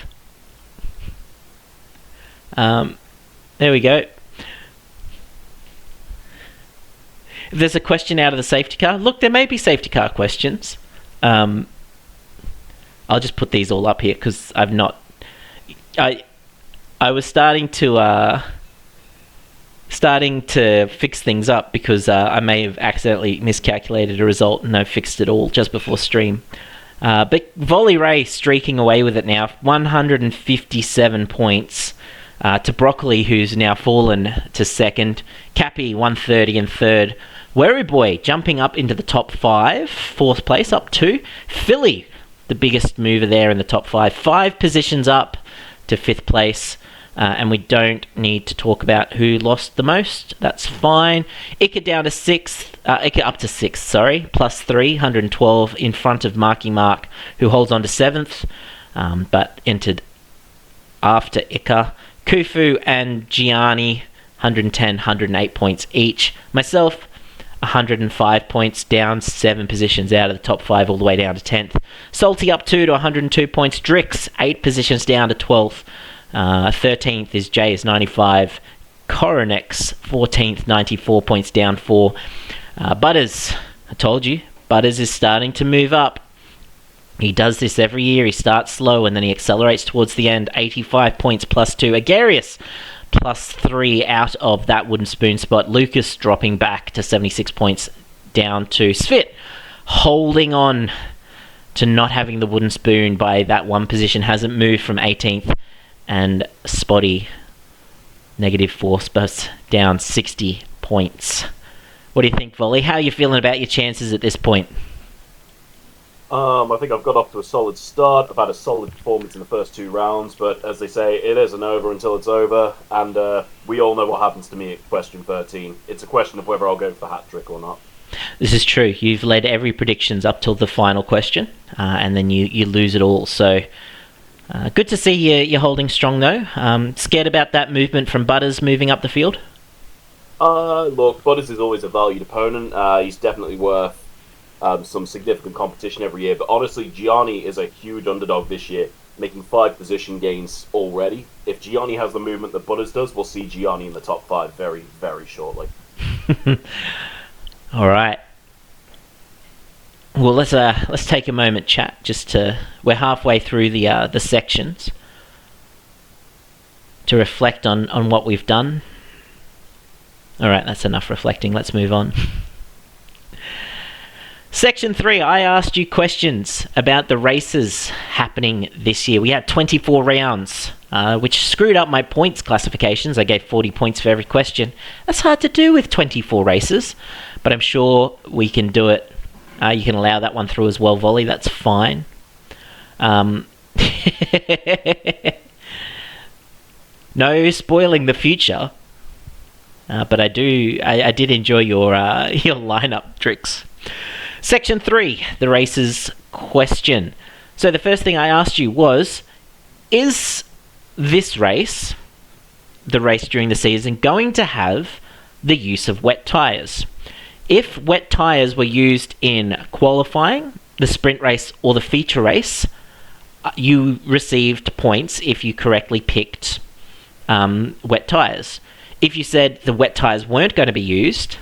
[SPEAKER 1] There we go. If there's a question out of the safety car, look, there may be safety car questions. I'll just put these all up here because I've not... I was starting to fix things up because I may have accidentally miscalculated a result and I fixed it all just before stream. But Volley Ray streaking away with it now, 157 points. To Broccoli, who's now fallen to second. Cappy, 130 in third. Worry Boy jumping up into the top 5, 4th place, up 2. Philly, the biggest mover there in the top 5, 5 positions up to 5th place. And we don't need to talk about who lost the most. That's fine. Ika down to 6th. Ika up to 6th, sorry. Plus 3, 112 in front of Marky Mark, who holds on to 7th, but entered after Ika. Kufu and Gianni, 110, 108 points each. Myself, 105 points, down 7 positions out of the top 5 all the way down to 10th. Salty up 2 to 102 points. Drix, 8 positions down to 12th. 13th is Jay's 95. Coronex, 14th, 94 points down 4. Butters, I told you, Butters is starting to move up. He does this every year. He starts slow and then he accelerates towards the end. 85 points plus 2. Agarius plus 3 out of that wooden spoon spot. Lucas dropping back to 76 points down to Svit, holding on to not having the wooden spoon by that one position. Hasn't moved from 18th. And Spotty, -4 spots, down 60 points. What do you think, Volley? How are you feeling about your chances at this point?
[SPEAKER 2] I think I've got off to a solid start. I've had a solid performance in the first 2 rounds, but as they say, it isn't over until it's over, and we all know what happens to me at question 13. It's a question of whether I'll go for the hat trick or not.
[SPEAKER 1] This is true. You've led every predictions up till the final question, and then you lose it all. So good to see you're holding strong, though. Scared about that movement from Butters moving up the field?
[SPEAKER 2] Look, Butters is always a valued opponent. He's definitely worth some significant competition every year, but honestly, Gianni is a huge underdog this year. making 5 position gains already. If Gianni has the movement that Butters does, we'll see Gianni in the top 5 very, very shortly.
[SPEAKER 1] All right. Well, let's take a moment, chat. We're halfway through the sections to reflect on what we've done. All right, that's enough reflecting. Let's move on. Section 3, I asked you questions about the races happening this year. We had 24 rounds, which screwed up my points classifications. I gave 40 points for every question. That's hard to do with 24 races, but I'm sure we can do it. You can allow that one through as well, Volley. That's fine. No spoiling the future, but I did enjoy your lineup tricks. Section 3, the races question. So the first thing I asked you was, is this race, the race during the season, going to have the use of wet tyres? If wet tyres were used in qualifying, the sprint race or the feature race, you received points if you correctly picked wet tyres. If you said the wet tyres weren't going to be used,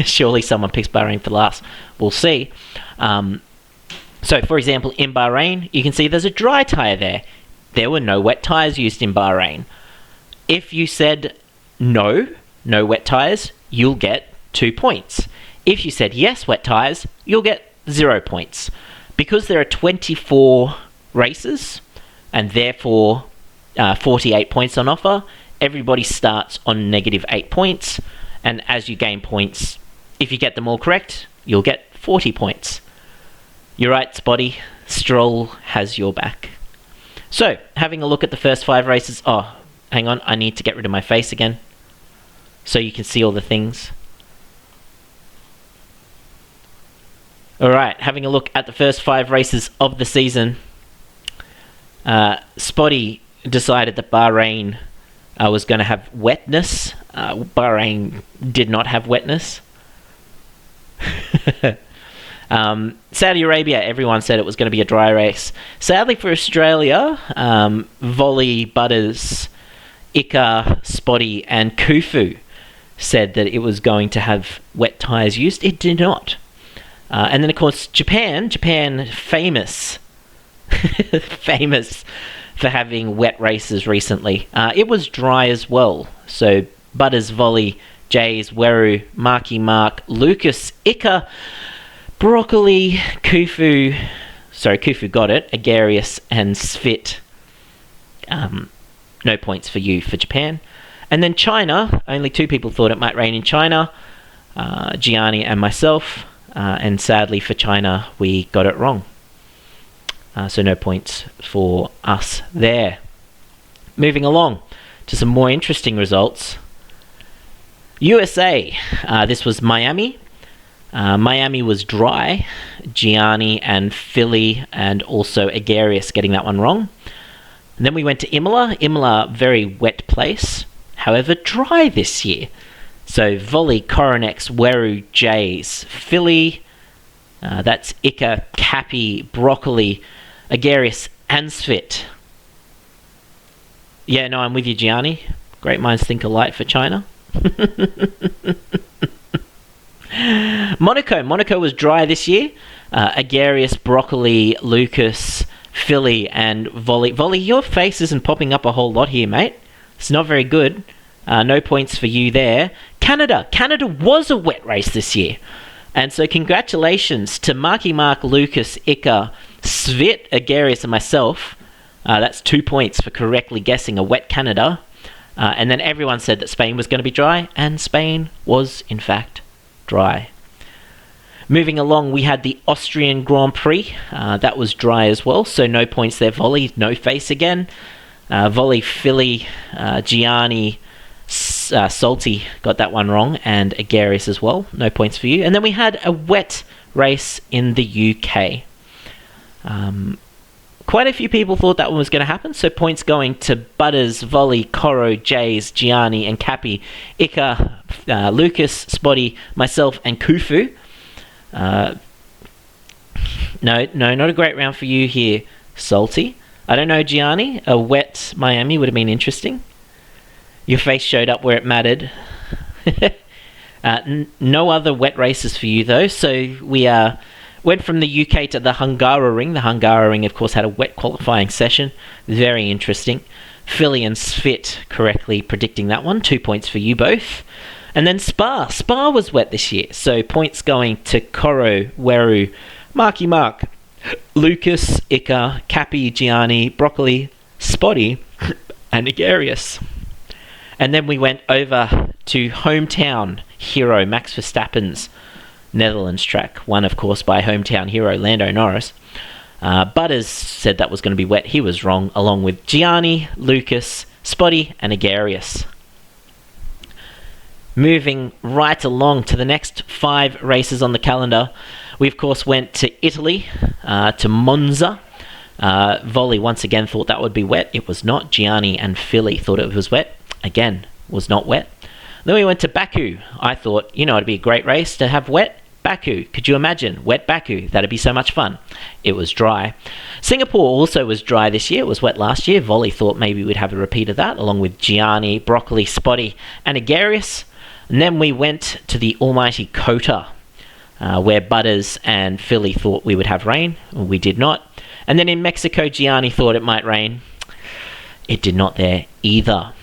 [SPEAKER 1] surely someone picks Bahrain for last. We'll see. So, for example, in Bahrain, you can see there's a dry tyre there. There were no wet tyres used in Bahrain. If you said no wet tyres, you'll get 2 points. If you said yes, wet tyres, you'll get 0 points. Because there are 24 races, and therefore 48 points on offer, everybody starts on -8 points. And as you gain points, if you get them all correct, you'll get 40 points. You're right, Spotty. Stroll has your back. So, having a look at the first 5 races. Oh, hang on. I need to get rid of my face again, so you can see all the things. Alright, having a look at the first 5 races of the season. Spotty decided that Bahrain was going to have wetness. Bahrain did not have wetness. Saudi Arabia, everyone said it was going to be a dry race. Sadly for Australia, Volley, Butters, Ika, Spotty and Kufu said that it was going to have wet tyres used. It did not. And then of course Japan famous famous for having wet races recently. It was dry as well. So Butters, Volley, Jays, Weru, Marky Mark, Lucas, Ika, Broccoli, Kufu got it, Agarius and Svit. No points for you for Japan. And then China, only 2 people thought it might rain in China, Gianni and myself. And sadly for China, we got it wrong. So no points for us there. Moving along to some more interesting results. USA, this was Miami. Miami was dry. Gianni and Philly and also Agarius getting that one wrong. And then we went to Imola. Imola, very wet place. However, dry this year. So Volley, Coronex, Weru, Jays, Philly. That's Ika, Cappy, Broccoli, Agarius, and Svit. Yeah, no, I'm with you, Gianni. Great minds think alike for China. Monaco was dry this year. Agarius, Broccoli, Lucas, Philly, and Volley. Volley, your face isn't popping up a whole lot here, mate. It's not very good. No points for you there. Canada was a wet race this year. And so congratulations to Marky Mark, Lucas, Ika, Svit, Agarius, and myself. That's 2 points for correctly guessing a wet Canada. And then everyone said that Spain was going to be dry, and Spain was, in fact, dry. Moving along, we had the Austrian Grand Prix. That was dry as well, so no points there. Volley, no face again. Volley, Philly, Gianni, Salty got that one wrong, and Agarius as well. No points for you. And then we had a wet race in the UK. Quite a few people thought that one was going to happen, so points going to Butters, Volley, Coro, Jays, Gianni, and Cappy, Ika, Lucas, Spotty, myself, and Kufu. No, not a great round for you here, Salty. I don't know, Gianni. A wet Miami would have been interesting. Your face showed up where it mattered. No other wet races for you, though. So we went from the UK to the Hungaroring. The Hungaroring, of course, had a wet qualifying session. Very interesting. Philly and Svit correctly predicting that one. 2 points for you both. And then Spa. Spa was wet this year. So points going to Coro, Weru, Marky Mark, Lucas, Ika, Cappy, Gianni, Broccoli, Spotty, and Nigarius. And then we went over to hometown hero Max Verstappen's Netherlands track, won of course by hometown hero Lando Norris. Butters said that was going to be wet. He was wrong, along with Gianni, Lucas, Spotty, and Nigarius. Moving right along to the next 5 races on the calendar, we of course went to Italy, to Monza. Volley once again thought that would be wet. It was not. Gianni and Philly thought it was wet. Again, was not wet. Then we went to Baku. I thought, it'd be a great race to have wet. Baku. Could you imagine? Wet Baku. That'd be so much fun. It was dry. Singapore also was dry this year. It was wet last year. Volley thought maybe we'd have a repeat of that, along with Gianni, Broccoli, Spotty, and Agarius. And then we went to the almighty Kota, where Butters and Philly thought we would have rain. We did not. And then in Mexico, Gianni thought it might rain. It did not there either.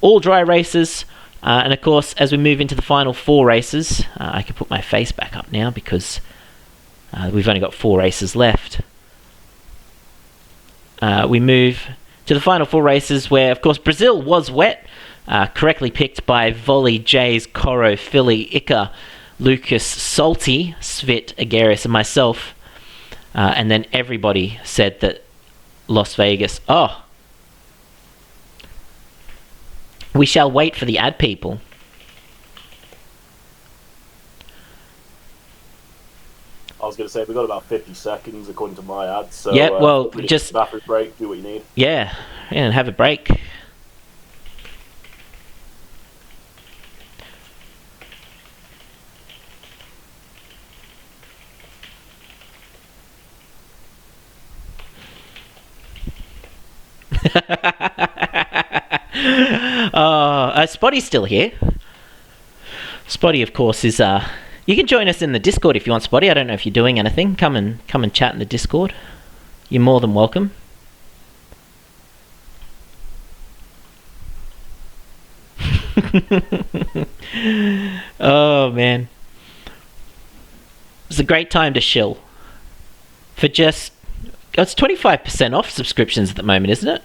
[SPEAKER 1] All dry races. And of course, as we move into the final 4 races, I can put my face back up now because we've only got 4 races left. We move to the final 4 races where, of course, Brazil was wet. Correctly picked by Volley, Jays, Coro, Philly, Ika, Lucas, Salty, Svit, Agarius, and myself. And then everybody said that Las Vegas. Oh! We shall wait for the ad people.
[SPEAKER 2] I was going to say, we've got about 50 seconds according to my ads. So,
[SPEAKER 1] yeah, well, just...
[SPEAKER 2] bathroom break, do what you need.
[SPEAKER 1] Yeah, and have a break. Spotty's still here. Spotty, of course, is you can join us in the Discord if you want, Spotty. I don't know if you're doing anything. Come and chat in the Discord. You're more than welcome. Oh man, it's a great time to shill for just... it's 25% off subscriptions at the moment, isn't it?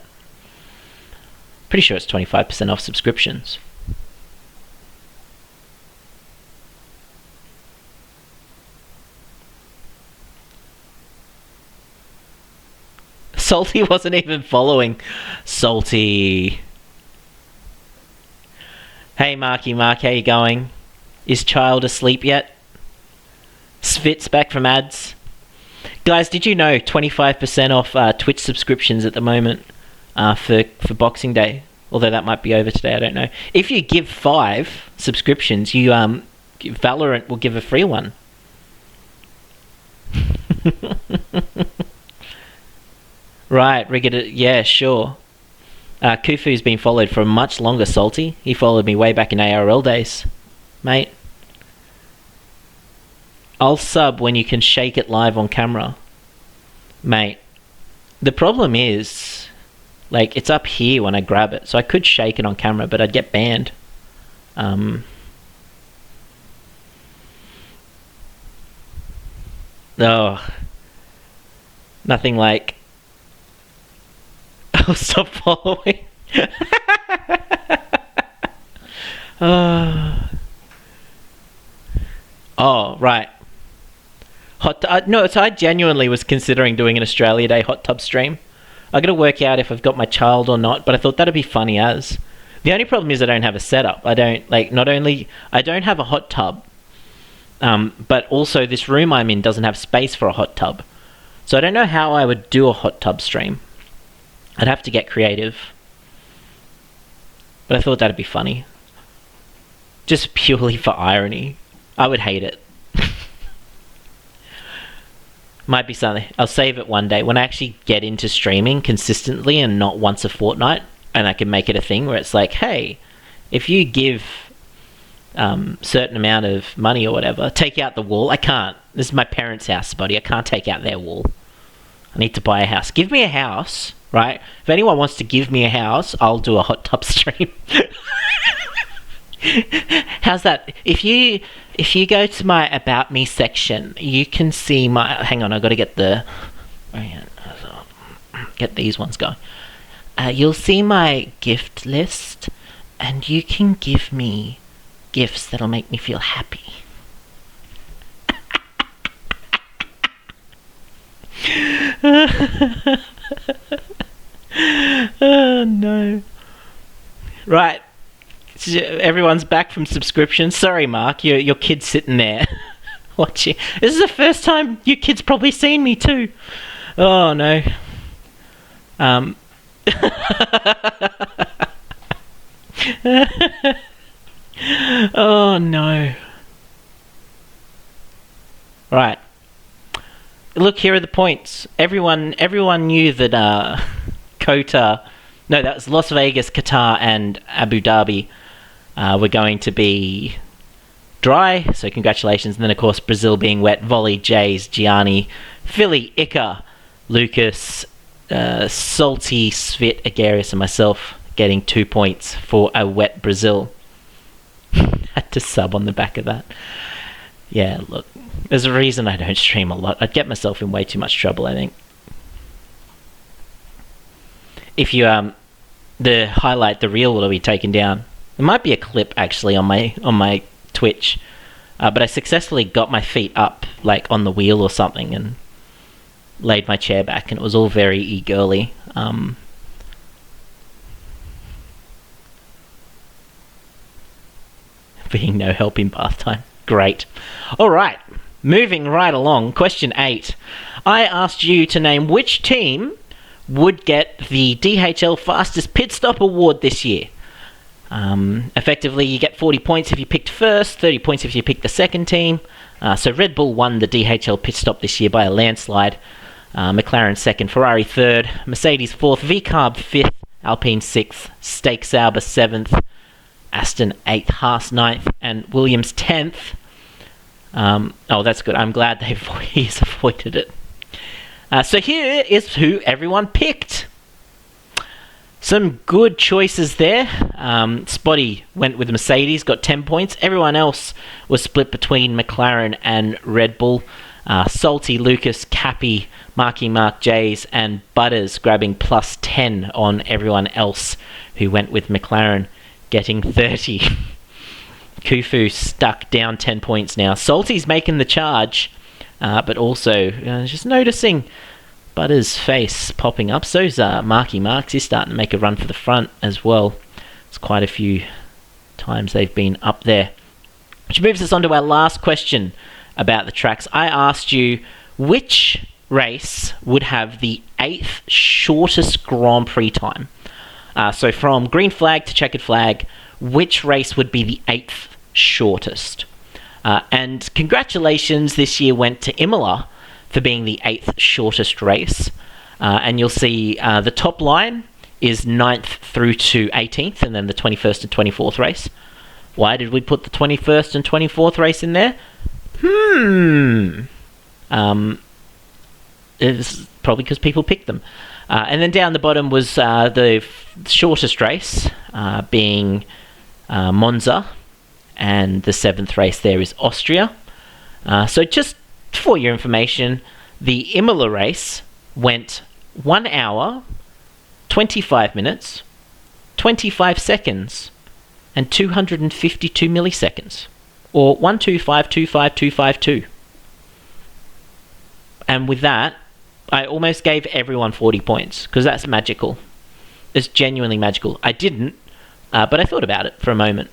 [SPEAKER 1] Pretty sure it's 25% off subscriptions. Salty wasn't even following. Salty. Hey Marky Mark, how you going? Is child asleep yet? Svit's back from ads. Guys, did you know 25% off Twitch subscriptions at the moment for Boxing Day? Although that might be over today, I don't know. If you give 5 subscriptions, you Valorant will give a free one. Right, Rigged, yeah, sure. Kufu's been followed for much longer, Salty. He followed me way back in ARL days, mate. I'll sub when you can shake it live on camera. Mate, the problem is, like, it's up here when I grab it, so I could shake it on camera, but I'd get banned. Oh, nothing like... Oh, stop following. Oh, right. No, so I genuinely was considering doing an Australia Day hot tub stream. I gotta work out if I've got my child or not, but I thought that'd be funny as. The only problem is I don't have a setup. I don't, like, not only... I don't have a hot tub, but also this room I'm in doesn't have space for a hot tub. So I don't know how I would do a hot tub stream. I'd have to get creative. But I thought that'd be funny. Just purely for irony. I would hate it. Might be something. I'll save it one day when I actually get into streaming consistently and not once a fortnight, and I can make it a thing where it's like, hey, if you give certain amount of money or whatever, take out the wall. I can't. This is my parents' house, buddy. I can't take out their wall. I need to buy a house. Give me a house, right? If anyone wants to give me a house, I'll do a hot tub stream. How's that? If you go to my About Me section, you can see my... Hang on, I've got to get the... Get these ones going. You'll see my gift list, and you can give me gifts that'll make me feel happy. Oh, no. Right. Everyone's back from subscription. Sorry, Mark, your kid's sitting there watching. This is the first time your kid's probably seen me too. Oh no. Oh no. Right. Look, here are the points. Everyone knew that Qatar. No, that was Las Vegas, Qatar, and Abu Dhabi. We're going to be dry, so congratulations. And then, of course, Brazil being wet, Volley, Jays, Gianni, Philly, Ika, Lucas, Salty, Svit, Agarius, and myself getting 2 points for a wet Brazil. Had to sub on the back of that. Yeah, look, there's a reason I don't stream a lot. I'd get myself in way too much trouble, I think. If you, the highlight, the reel will be taken down. There might be a clip actually on my Twitch, but I successfully got my feet up like on the wheel or something and laid my chair back, and it was all very e-girly. Being no help in bath time. Great. All right, moving right along. Question 8. I asked you to name which team would get the DHL Fastest Pit Stop Award this year. Effectively, you get 40 points if you picked first, 30 points if you picked the second team. So Red Bull won the DHL Pit Stop this year by a landslide. McLaren second, Ferrari third, Mercedes fourth, VCarb fifth, Alpine sixth, Stake Sauber seventh, Aston eighth, Haas ninth, and Williams 10th. Oh, that's good. I'm glad he's avoided it. So here is who everyone picked. Some good choices there. Spotty went with Mercedes, got 10 points. Everyone else was split between McLaren and Red Bull. Salty, Lucas, Cappy, Marky Mark, Jays, and Butters grabbing plus 10 on everyone else who went with McLaren, getting 30. Kufu stuck down 10 points now. Salty's making the charge, but also just noticing Butters' face popping up. So's Marky Marks. He's starting to make a run for the front as well. It's quite a few times they've been up there. Which moves us on to our last question about the tracks. I asked you which race would have the 8th shortest Grand Prix time. So from green flag to checkered flag, which race would be the 8th shortest? And congratulations this year went to Imola for being the 8th shortest race. And you'll see the top line is 9th through to 18th, and then the 21st and 24th race. Why did we put the 21st and 24th race in there? It's probably because people picked them. And then down the bottom was the shortest race, being Monza, and the 7th race there is Austria. So just for your information, the Imola race went 1 hour, 25 minutes, 25 seconds, and 252 milliseconds, or 125.25252. And with that, I almost gave everyone 40 points, because that's magical. It's genuinely magical. I didn't, but I thought about it for a moment.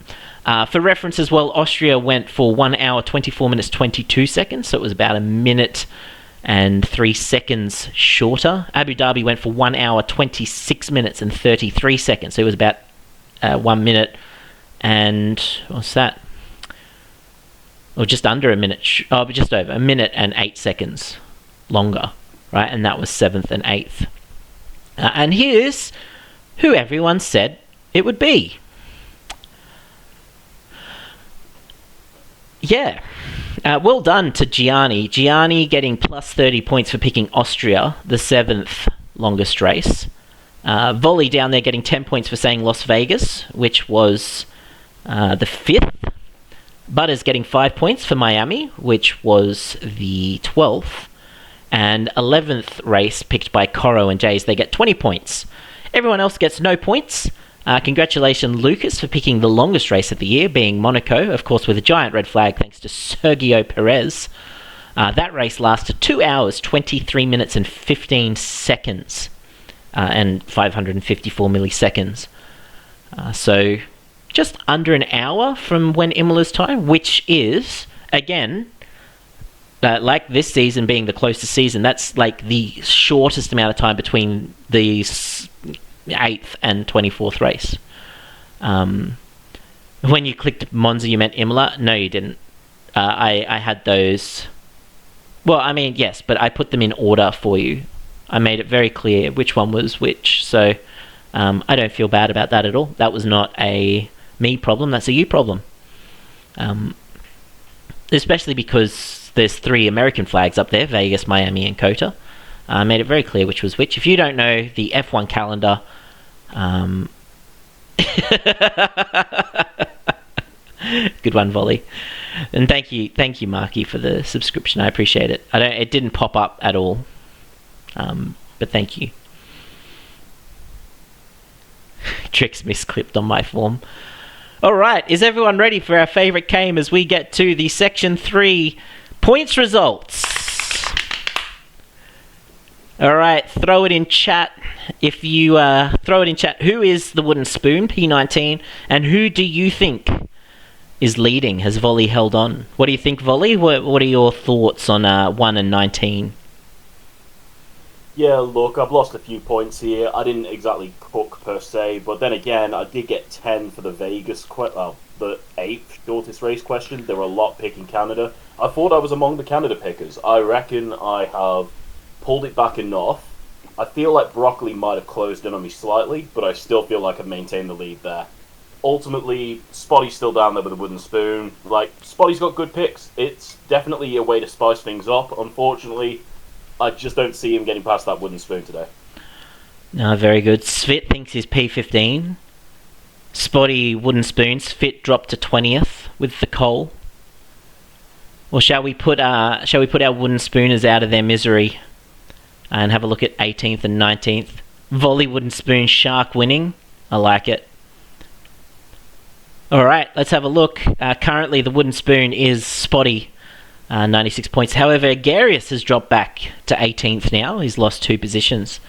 [SPEAKER 1] For reference as well, Austria went for 1 hour, 24 minutes, 22 seconds, so it was about a minute and 3 seconds shorter. Abu Dhabi went for 1 hour, 26 minutes and 33 seconds, so it was about 1 minute and, what's that? Or just under a minute, just over, a minute and 8 seconds longer, right? And that was 7th and 8th. And here's who everyone said it would be. Yeah. Well done to Gianni. Gianni getting plus 30 points for picking Austria, the 7th longest race. Volley down there getting 10 points for saying Las Vegas, which was the 5th. Butters getting 5 points for Miami, which was the 12th. And 11th race picked by Coro and Jays, they get 20 points. Everyone else gets no points. Congratulations, Lucas, for picking the longest race of the year, being Monaco, of course, with a giant red flag thanks to Sergio Perez. That race lasted 2 hours, 23 minutes and 15 seconds, and 554 milliseconds. So just under an hour from when Imola's time, which is, again, like this season being the closest season, that's like the shortest amount of time between the 8th and 24th race. When you clicked Monza, you meant Imola? No, you didn't. I had those. Well, I mean, yes, but I put them in order for you. I made it very clear which one was which, so I don't feel bad about that at all. That was not a me problem, that's a you problem. Especially because there's 3 American flags up there, Vegas, Miami, and COTA. I made it very clear which was which. If you don't know the F1 calendar, good one, Volley. And thank you, Marky, for the subscription. I appreciate it. It didn't pop up at all, but thank you. Tricks misclipped on my form. All right, is everyone ready for our favourite game as we get to the Section 3 points results? All right, throw it in chat. If you throw it in chat, who is the wooden spoon, P19, and who do you think is leading? Has Volley held on? What do you think, Volley? What are your thoughts on 1 and 19?
[SPEAKER 2] Yeah, look, I've lost a few points here. I didn't exactly cook per se, but then again, I did get 10 for the Vegas, the 8th shortest race question. There were a lot picking Canada. I thought I was among the Canada pickers. I reckon I have pulled it back enough. I feel like Broccoli might have closed in on me slightly, but I still feel like I've maintained the lead there. Ultimately, Spotty's still down there with a wooden spoon. Like, Spotty's got good picks. It's definitely a way to spice things up. Unfortunately, I just don't see him getting past that wooden spoon today.
[SPEAKER 1] No, very good. Svit thinks he's P15. Spotty wooden spoon. Svit dropped to 20th with the coal. Or shall we put our wooden spooners out of their misery and have a look at 18th and 19th? Volley wooden spoon Shark winning. I like it. All right, let's have a look. Currently, the wooden spoon is Spotty. 96 points. However, Garius has dropped back to 18th now. He's lost 2 positions.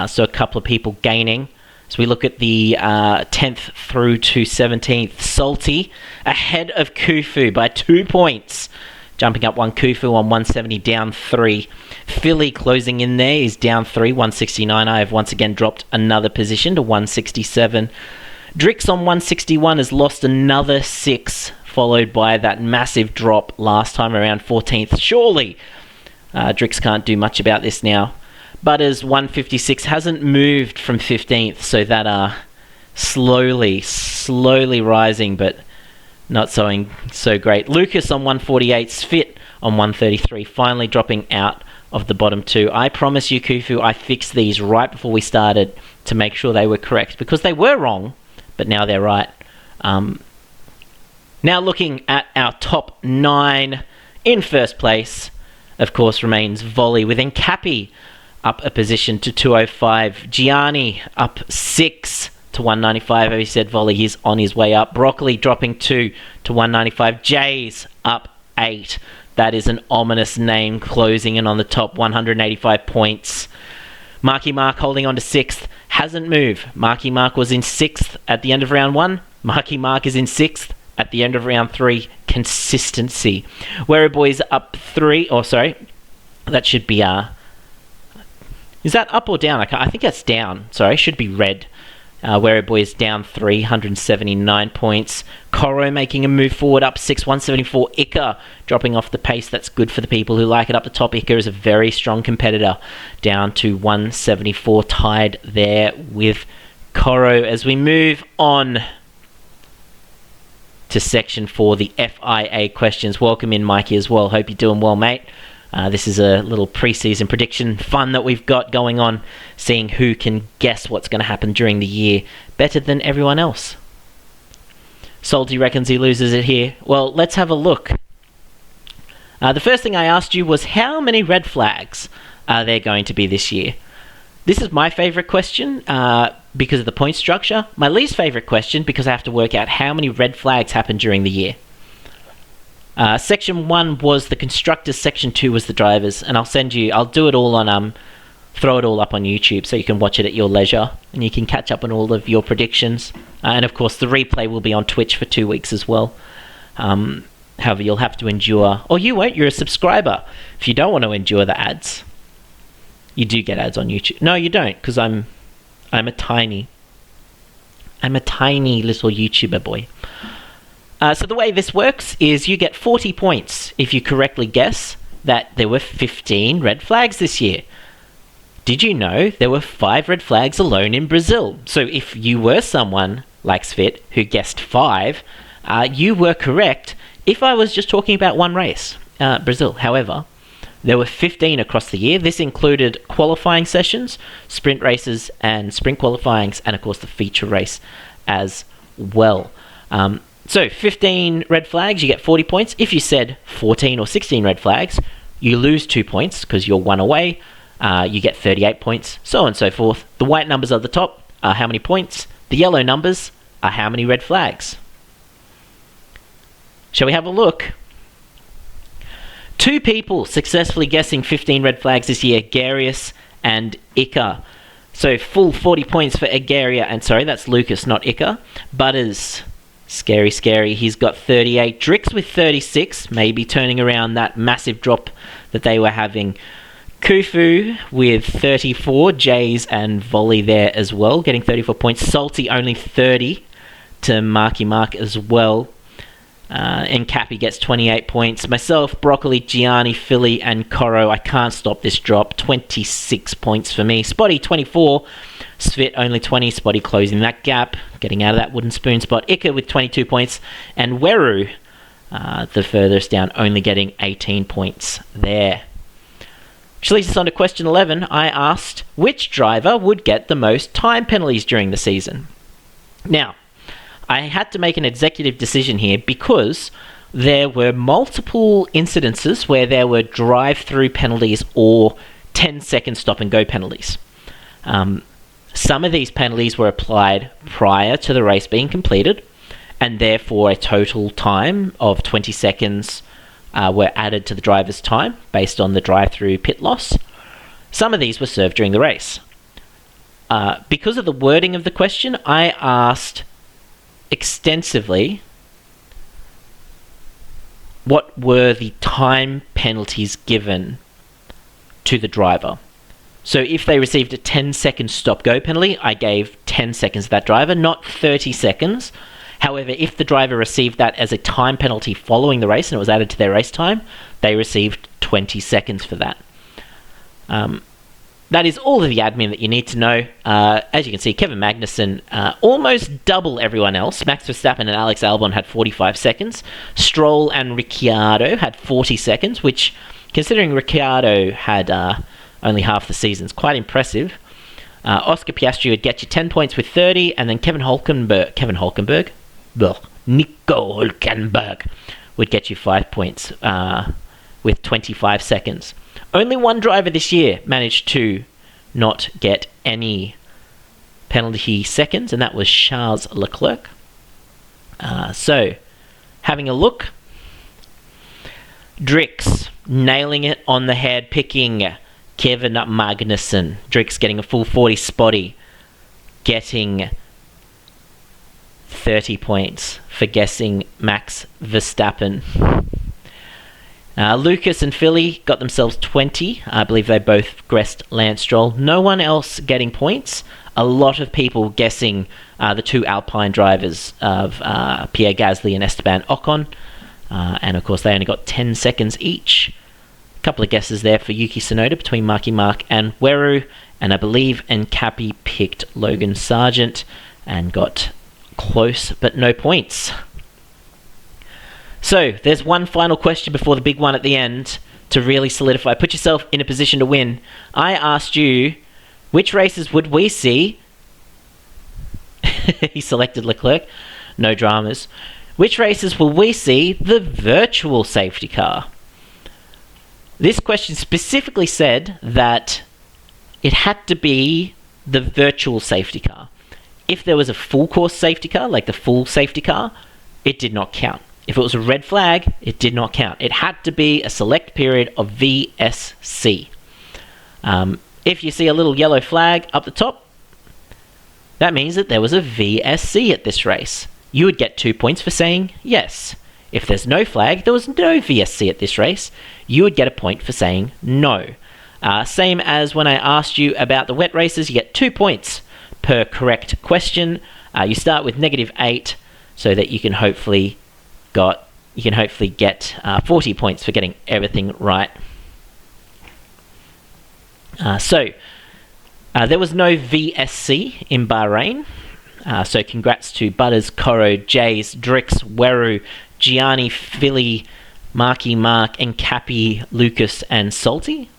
[SPEAKER 1] So a couple of people gaining. So we look at the 10th through to 17th. Salty ahead of Khufu by 2 points. Jumping up 1 Khufu on 170, down 3. Philly closing in there is down 3, 169. I have once again dropped another position to 167. Drix on 161 has lost another 6. Followed by that massive drop last time around 14th. Surely Drix can't do much about this now. Butters 156 hasn't moved from 15th, so that slowly rising, but not so great. Lucas on 148, Fit on 133, finally dropping out of the bottom 2. I promise you, Khufu, I fixed these right before we started to make sure they were correct, because they were wrong, but now they're right. Now looking at our top 9, in first place, of course, remains Volley, with Encapi up a position to 205. Gianni up 6 to 195. As he said, Volley, he's on his way up. Broccoli dropping 2 to 195. Jays up 8. That is an ominous name, closing in on the top, 185 points. Marky Mark holding on to 6th. Hasn't moved. Marky Mark was in 6th at the end of round 1. Marky Mark is in 6th. At the end of round 3, consistency. Where Boys up 3, that should be, is that up or down? I think that's down. Sorry, should be red. Where Boys down 379 points. Coro making a move forward, up 6, 174. Ica dropping off the pace. That's good for the people who like it up the top. Ica is a very strong competitor, down to 174, tied there with Coro. As we move on to section 4, the FIA questions. Welcome in, Mikey, as well. Hope you're doing well, mate. This is a little pre-season prediction fun that we've got going on, seeing who can guess what's going to happen during the year better than everyone else. Salty reckons he loses it here. Well, let's have a look. The first thing I asked you was how many red flags are there going to be this year? This is my favourite question because of the point structure. My least favourite question because I have to work out how many red flags happen during the year. Section 1 was the constructors, Section 2 was the drivers, and I'll do it all on, throw it all up on YouTube so you can watch it at your leisure, and you can catch up on all of your predictions. And of course, the replay will be on Twitch for 2 weeks as well. However, you'll have to endure, or you won't, you're a subscriber. If you don't want to endure the ads, you do get ads on YouTube. No, you don't, because I'm a tiny little YouTuber boy. So the way this works is you get 40 points if you correctly guess that there were 15 red flags this year. Did you know there were 5 red flags alone in Brazil? So if you were someone like Svit who guessed 5, you were correct if I was just talking about one race, Brazil. However, there were 15 across the year. This included qualifying sessions, sprint races and sprint qualifyings, and of course the feature race as well. So 15 red flags, you get 40 points. If you said 14 or 16 red flags, you lose 2 points because you're 1 away. You get 38 points, so on and so forth. The white numbers at the top are how many points. The yellow numbers are how many red flags. Shall we have a look? 2 people successfully guessing 15 red flags this year, Garius and Ica. So full 40 points for Egaria, and sorry, that's Lucas, not Ica. Butters, scary, he's got 38. Drix with 36, maybe turning around that massive drop that they were having. Kufu with 34, Jays and Volley there as well, getting 34 points. Salty only 30 to Marky Mark as well. And Cappy gets 28 points. Myself, Broccoli, Gianni, Philly, and Coro. I can't stop this drop. 26 points for me. Spotty, 24. Svit, only 20. Spotty closing that gap. Getting out of that wooden spoon spot. Ica with 22 points. And Weru, the furthest down, only getting 18 points there. Which leads us on to question 11. I asked which driver would get the most time penalties during the season. Now, I had to make an executive decision here because there were multiple incidences where there were drive-through penalties or 10-second stop-and-go penalties. Some of these penalties were applied prior to the race being completed, and therefore a total time of 20 seconds were added to the driver's time based on the drive-through pit loss. Some of these were served during the race. Because of the wording of the question, I asked extensively what were the time penalties given to the driver. So if they received a 10-second stop-go penalty, I gave 10 seconds to that driver, not 30 seconds. However, if the driver received that as a time penalty following the race and it was added to their race time, they received 20 seconds for that. That is all of the admin that you need to know. As you can see, Kevin Magnussen, almost double everyone else. Max Verstappen and Alex Albon had 45 seconds. Stroll and Ricciardo had 40 seconds, which, considering Ricciardo had only half the season, is quite impressive. Oscar Piastri would get you 10 points with 30, and then Nico Hülkenberg would get you 5 points with 25 seconds. Only one driver this year managed to not get any penalty seconds, and that was Charles Leclerc. So, having a look, Drix nailing it on the head, picking Kevin Magnussen. Drix getting a full 40. Spotty getting 30 points for guessing Max Verstappen. Lucas and Philly got themselves 20. I believe they both guessed Lance Stroll. No one else getting points a lot of people guessing the two Alpine drivers of Pierre Gasly and Esteban Ocon. And of course, they only got 10 seconds each. A couple of guesses there for Yuki Tsunoda between Marky Mark and Weru. And I believe Nkapi picked Logan Sargent and got close but no points. So, there's one final question before the big one at the end to really solidify. Put yourself in a position to win. I asked you, which races would we see? He selected Leclerc. No dramas. Which races will we see the virtual safety car? This question specifically said that it had to be the virtual safety car. If there was a full course safety car, like the full safety car, it did not count. If it was a red flag, it did not count. It had to be a select period of VSC. If you see a little yellow flag up the top, that means that there was a VSC at this race. You would get 2 points for saying yes. If there's no flag, there was no VSC at this race, you would get a point for saying no. Same as when I asked you about the wet races, you get 2 points per correct question. You start with -8 so that you can hopefully get 40 points for getting everything right. There was no VSC in Bahrain. So congrats to Butters, Coro, Jays, Drix, Weru, Gianni, Philly, Marky Mark, Nkapi, Lucas, and Salty.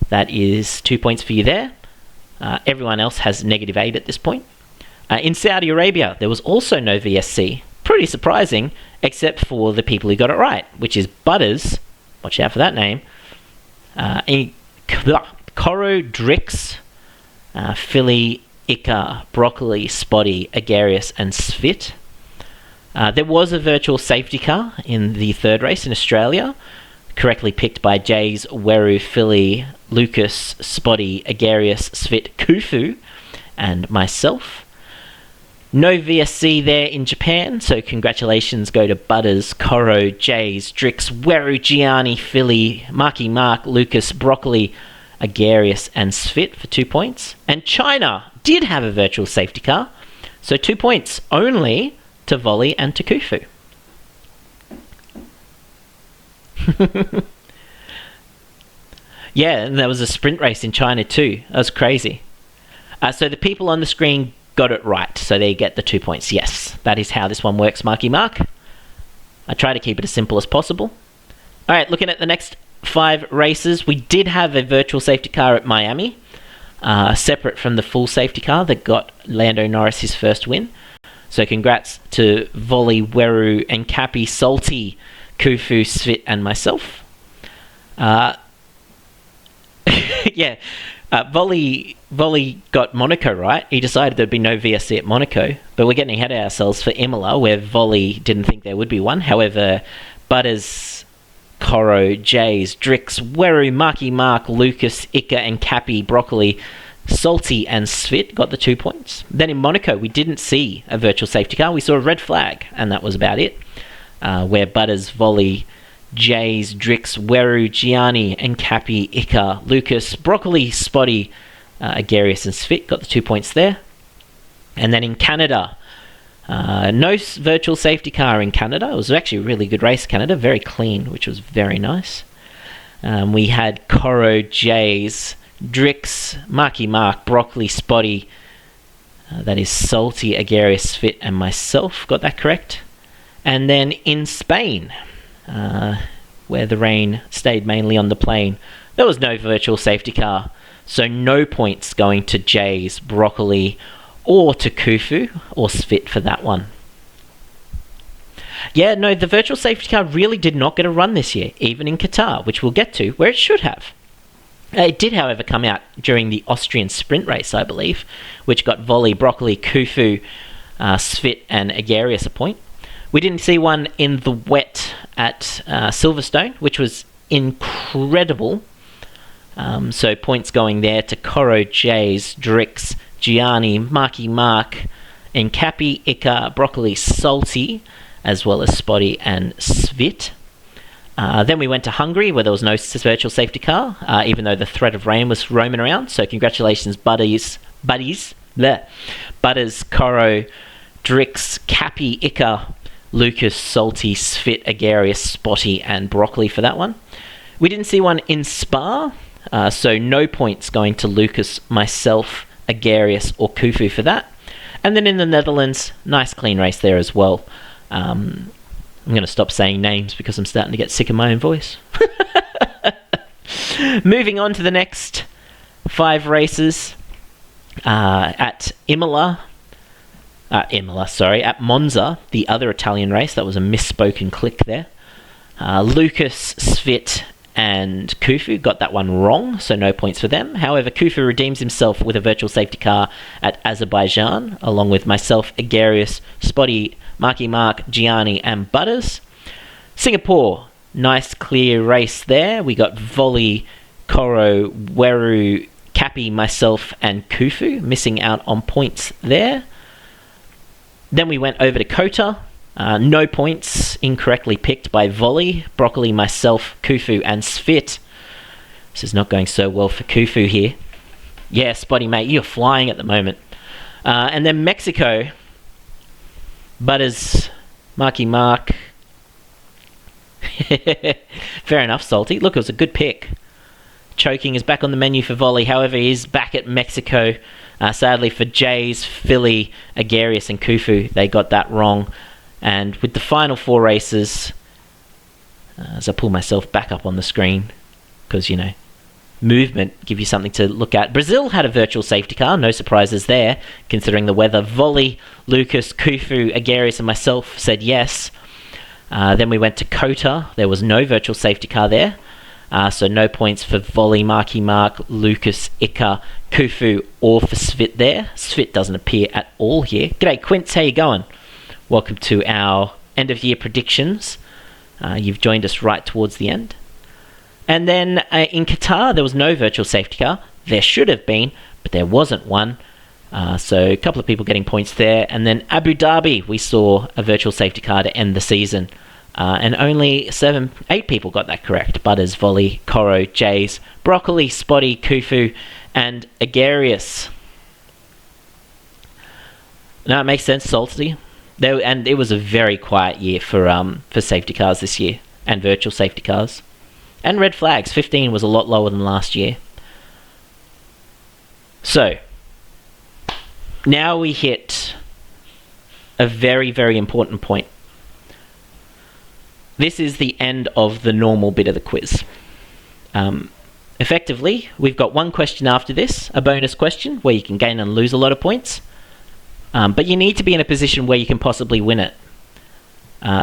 [SPEAKER 1] That is 2 points for you there. Everyone else has -8 at this point. In Saudi Arabia, there was also no VSC. Pretty surprising, except for the people who got it right, which is Butters, watch out for that name, Coro, Drix, Philly, Ica, Broccoli, Spotty, Agarius, and Svit. There was a virtual safety car in the third race in Australia, correctly picked by Jays, Weru, Philly, Lucas, Spotty, Agarius, Svit, Kufu, and myself. No VSC there in Japan, so congratulations go to Butters, Coro, Jays, Drix, Weru, Gianni, Philly, Marky Mark, Lucas, Broccoli, Agarius, and Svit for 2 points. And China did have a virtual safety car, so 2 points only to Volley and to Kufu. Yeah, and there was a sprint race in China too. That was crazy. So the people on the screen got it right, so they get the 2 points. Yes, that is how this one works, Marky Mark. I try to keep it as simple as possible. All right, looking at the next 5 races, we did have a virtual safety car at Miami, separate from the full safety car that got Lando Norris his first win. So congrats to Volley, Weru, Nkapi, Salty, Kufu, Svit, and myself. Yeah, Volley got Monaco right. He decided there'd be no VSC at Monaco, but we're getting ahead of ourselves for Imola, where Volley didn't think there would be one. However, Butters, Coro, Jays, Drix, Weru, Marky Mark, Lucas, Ica, and Cappy, Broccoli, Salty, and Svit got the 2 points. Then in Monaco, we didn't see a virtual safety car. We saw a red flag, and that was about it. Where Butters, Volley, Jays, Drix, Weru, Gianni, and Cappy, Ica, Lucas, Broccoli, Spotty, Agarius, and Svit got the 2 points there. And then in Canada, no virtual safety car in Canada. It was actually a really good race, Canada. Very clean, which was very nice. We had Coro, Jays, Drix, Marky Mark, Broccoli, Spotty, that is Salty, Agarius, Svit, and myself got that correct. And then in Spain, where the rain stayed mainly on the plain, there was no virtual safety car, so no points going to Jays, Broccoli, or to Kufu, or Svit for that one. Yeah, no, the virtual safety car really did not get a run this year, even in Qatar, which we'll get to, where it should have. It did, however, come out during the Austrian sprint race, I believe, which got Volley, Broccoli, Kufu, Svit, and Agarius a point. We didn't see one in the wet at Silverstone, which was incredible. So points going there to Coro, Jays, Drix, Gianni, Marky Mark, Nkapi, Ica, Broccoli, Salty, as well as Spotty and Svit. Then we went to Hungary, where there was no virtual safety car, even though the threat of rain was roaming around. So congratulations, Butters, Butters, Coro, Drix, Cappy, Ica, Lucas, Salty, Svit, Agarius, Spotty, and Broccoli for that one. We didn't see one in Spa, so no points going to Lucas, myself, Agarius, or Khufu for that. And then in the Netherlands, nice clean race there as well. I'm going to stop saying names because I'm starting to get sick of my own voice. Moving on to the next 5 races at at Monza, the other Italian race. That was a misspoken click there. Lucas, Svit, and Khufu got that one wrong, so no points for them. However, Khufu redeems himself with a virtual safety car at Azerbaijan, along with myself, Agarius, Spotty, Marky Mark, Gianni, and Butters. Singapore, nice clear race there. We got Volley, Coro, Weru, Cappy, myself, and Khufu missing out on points there. Then we went over to Kota. No points, incorrectly picked by Volley, Broccoli, myself, Khufu, and Svit. This is not going so well for Khufu here. Yeah, Spotty, mate, you're flying at the moment. And then Mexico, Butters, Marky Mark. Fair enough, Salty. Look, it was a good pick. Choking is back on the menu for Volley. However, he's back at Mexico. Sadly for Jays, Philly, Agarius, and Khufu, they got that wrong. And with the final 4 races, as I pull myself back up on the screen, because, you know, movement, give you something to look at. Brazil had a virtual safety car, no surprises there, considering the weather. Volley, Lucas, Khufu, Agarius, and myself said yes. Then we went to Kota. There was no virtual safety car there. So no points for Volley, Marky Mark, Lucas, Ica, Khufu, or for Svit there. Svit doesn't appear at all here. G'day, Quince. How you going? Welcome to our end-of-year predictions. You've joined us right towards the end. And then in Qatar, there was no virtual safety car. There should have been, but there wasn't one. So a couple of people getting points there. And then Abu Dhabi, we saw a virtual safety car to end the season. And only 8 people got that correct. Butters, Volley, Coro, Jays, Broccoli, Spotty, Khufu, and Agarius. Now it makes sense, Salty. And it was a very quiet year for safety cars this year, and virtual safety cars. And red flags, 15 was a lot lower than last year. So, now we hit a very, very important point. This is the end of the normal bit of the quiz. Effectively, we've got one question after this, a bonus question, where you can gain and lose a lot of points. But you need to be in a position where you can possibly win it.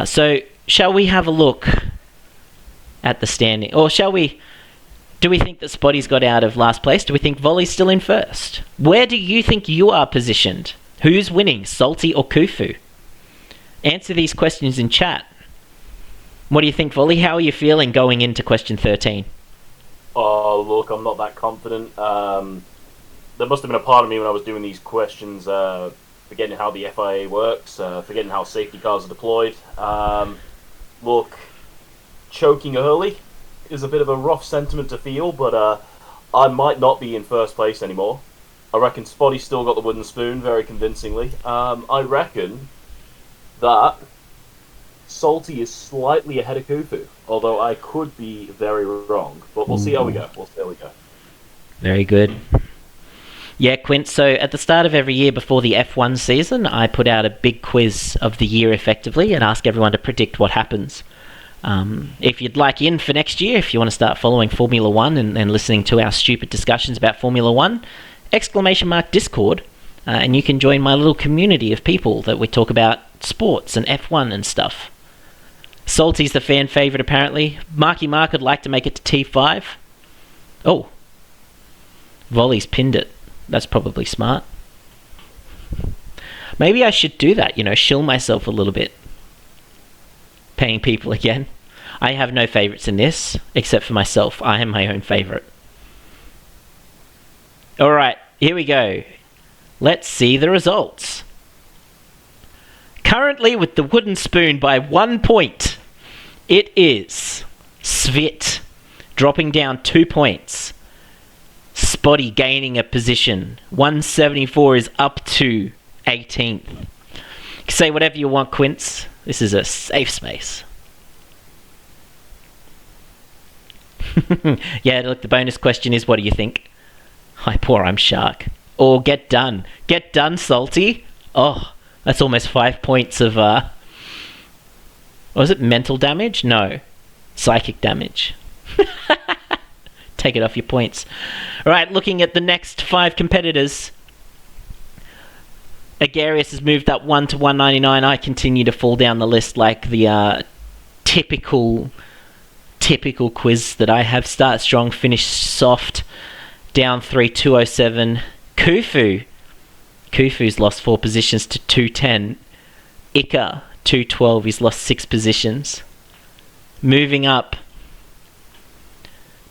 [SPEAKER 1] So, shall we have a look at the standing? Or do we think that Spotty's got out of last place? Do we think Volley's still in first? Where do you think you are positioned? Who's winning, Salty or Khufu? Answer these questions in chat. What do you think, Volley? How are you feeling going into question 13?
[SPEAKER 2] Oh, look, I'm not that confident. There must have been a part of me when I was doing these questions, forgetting how the FIA works, forgetting how safety cars are deployed. Look, choking early is a bit of a rough sentiment to feel, but I might not be in first place anymore. I reckon Spotty's still got the wooden spoon very convincingly. I reckon that Salty is slightly ahead of Khufu, although I could be very wrong. But we'll see how we go.
[SPEAKER 1] Very good. Yeah, Quint, so at the start of every year before the F1 season, I put out a big quiz of the year effectively and ask everyone to predict what happens. If you'd like in for next year, if you want to start following Formula 1 and listening to our stupid discussions about Formula 1, !Discord, and you can join my little community of people that we talk about sports and F1 and stuff. Salty's the fan favourite apparently. Marky Mark would like to make it to T5. Oh. Volley's pinned it. That's probably smart. Maybe I should do that, shill myself a little bit. Paying people again. I have no favourites in this, except for myself. I am my own favourite. Alright, here we go. Let's see the results. Currently with the wooden spoon by 1 point, it is Svit, dropping down 2 points. Spotty gaining a position. 174 is up to 18th. You can say whatever you want, Quince. This is a safe space. Yeah, look, the bonus question is, what do you think? Hi, poor I'm Shark. Or get done. Get done, Salty. Oh, that's almost 5 points of, was it mental damage? No. Psychic damage. Take it off your points. Alright, looking at the next 5 competitors. Agarius has moved up 1 to 199. I continue to fall down the list like the typical quiz that I have. Start strong, finish soft. Down 3, 207. Kufu's lost 4 positions to 210. Ika, 212. He's lost 6 positions. Moving up.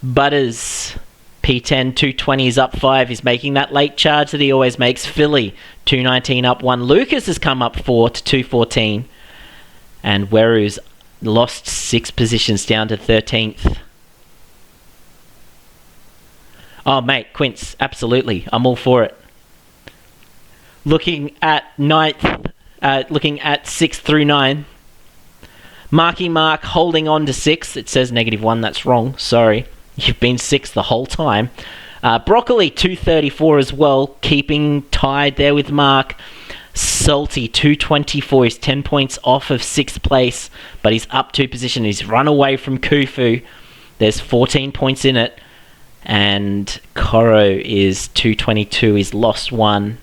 [SPEAKER 1] Butters, P10, 220 is up 5. He's making that late charge that he always makes. Philly, 219 up 1. Lucas has come up 4 to 214. And Weru's lost 6 positions down to 13th. Oh, mate, Quince, absolutely. I'm all for it. Looking at 9th, looking at 6 through 9. Marky Mark holding on to 6. It says -1. That's wrong. Sorry. You've been 6 the whole time. Broccoli, 234 as well. Keeping tied there with Mark. Salty, 224. He's 10 points off of 6th place. But he's up 2 positions. He's run away from Kufu. There's 14 points in it. And Koro is 222. He's lost 1.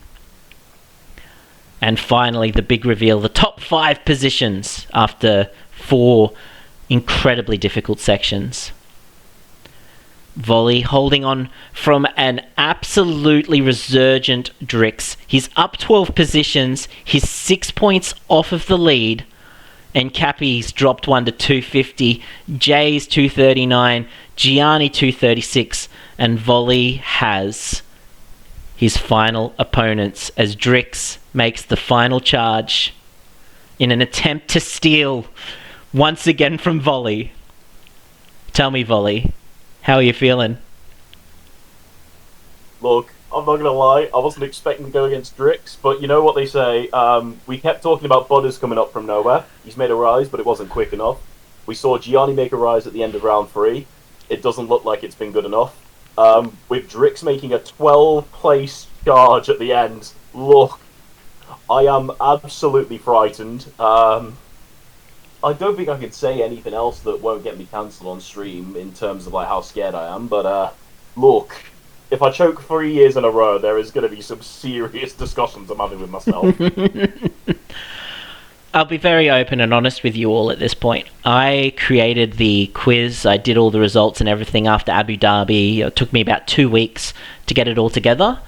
[SPEAKER 1] And finally, the big reveal. The top 5 positions after 4 incredibly difficult sections. Volley holding on from an absolutely resurgent Drix. He's up 12 positions. He's 6 points off of the lead. And Cappy's dropped 1 to 250. Jay's 239. Gianni 236. And Volley has his final opponents as Drix makes the final charge in an attempt to steal once again from Volley. Tell me, Volley, how are you feeling?
[SPEAKER 2] Look, I'm not gonna lie, I wasn't expecting to go against Drix, but you know what they say, we kept talking about Butters coming up from nowhere. He's made a rise, but it wasn't quick enough. We saw Gianni make a rise at the end of round 3. It doesn't look like it's been good enough. With Drix making a 12-place charge at the end, look, I am absolutely frightened. I don't think I can say anything else that won't get me cancelled on stream in terms of like how scared I am, but look, if I choke 3 years in a row, there is going to be some serious discussions I'm having with myself.
[SPEAKER 1] I'll be very open and honest with you all at this point. I created the quiz, I did all the results and everything after Abu Dhabi. It took me about 2 weeks to get it all together,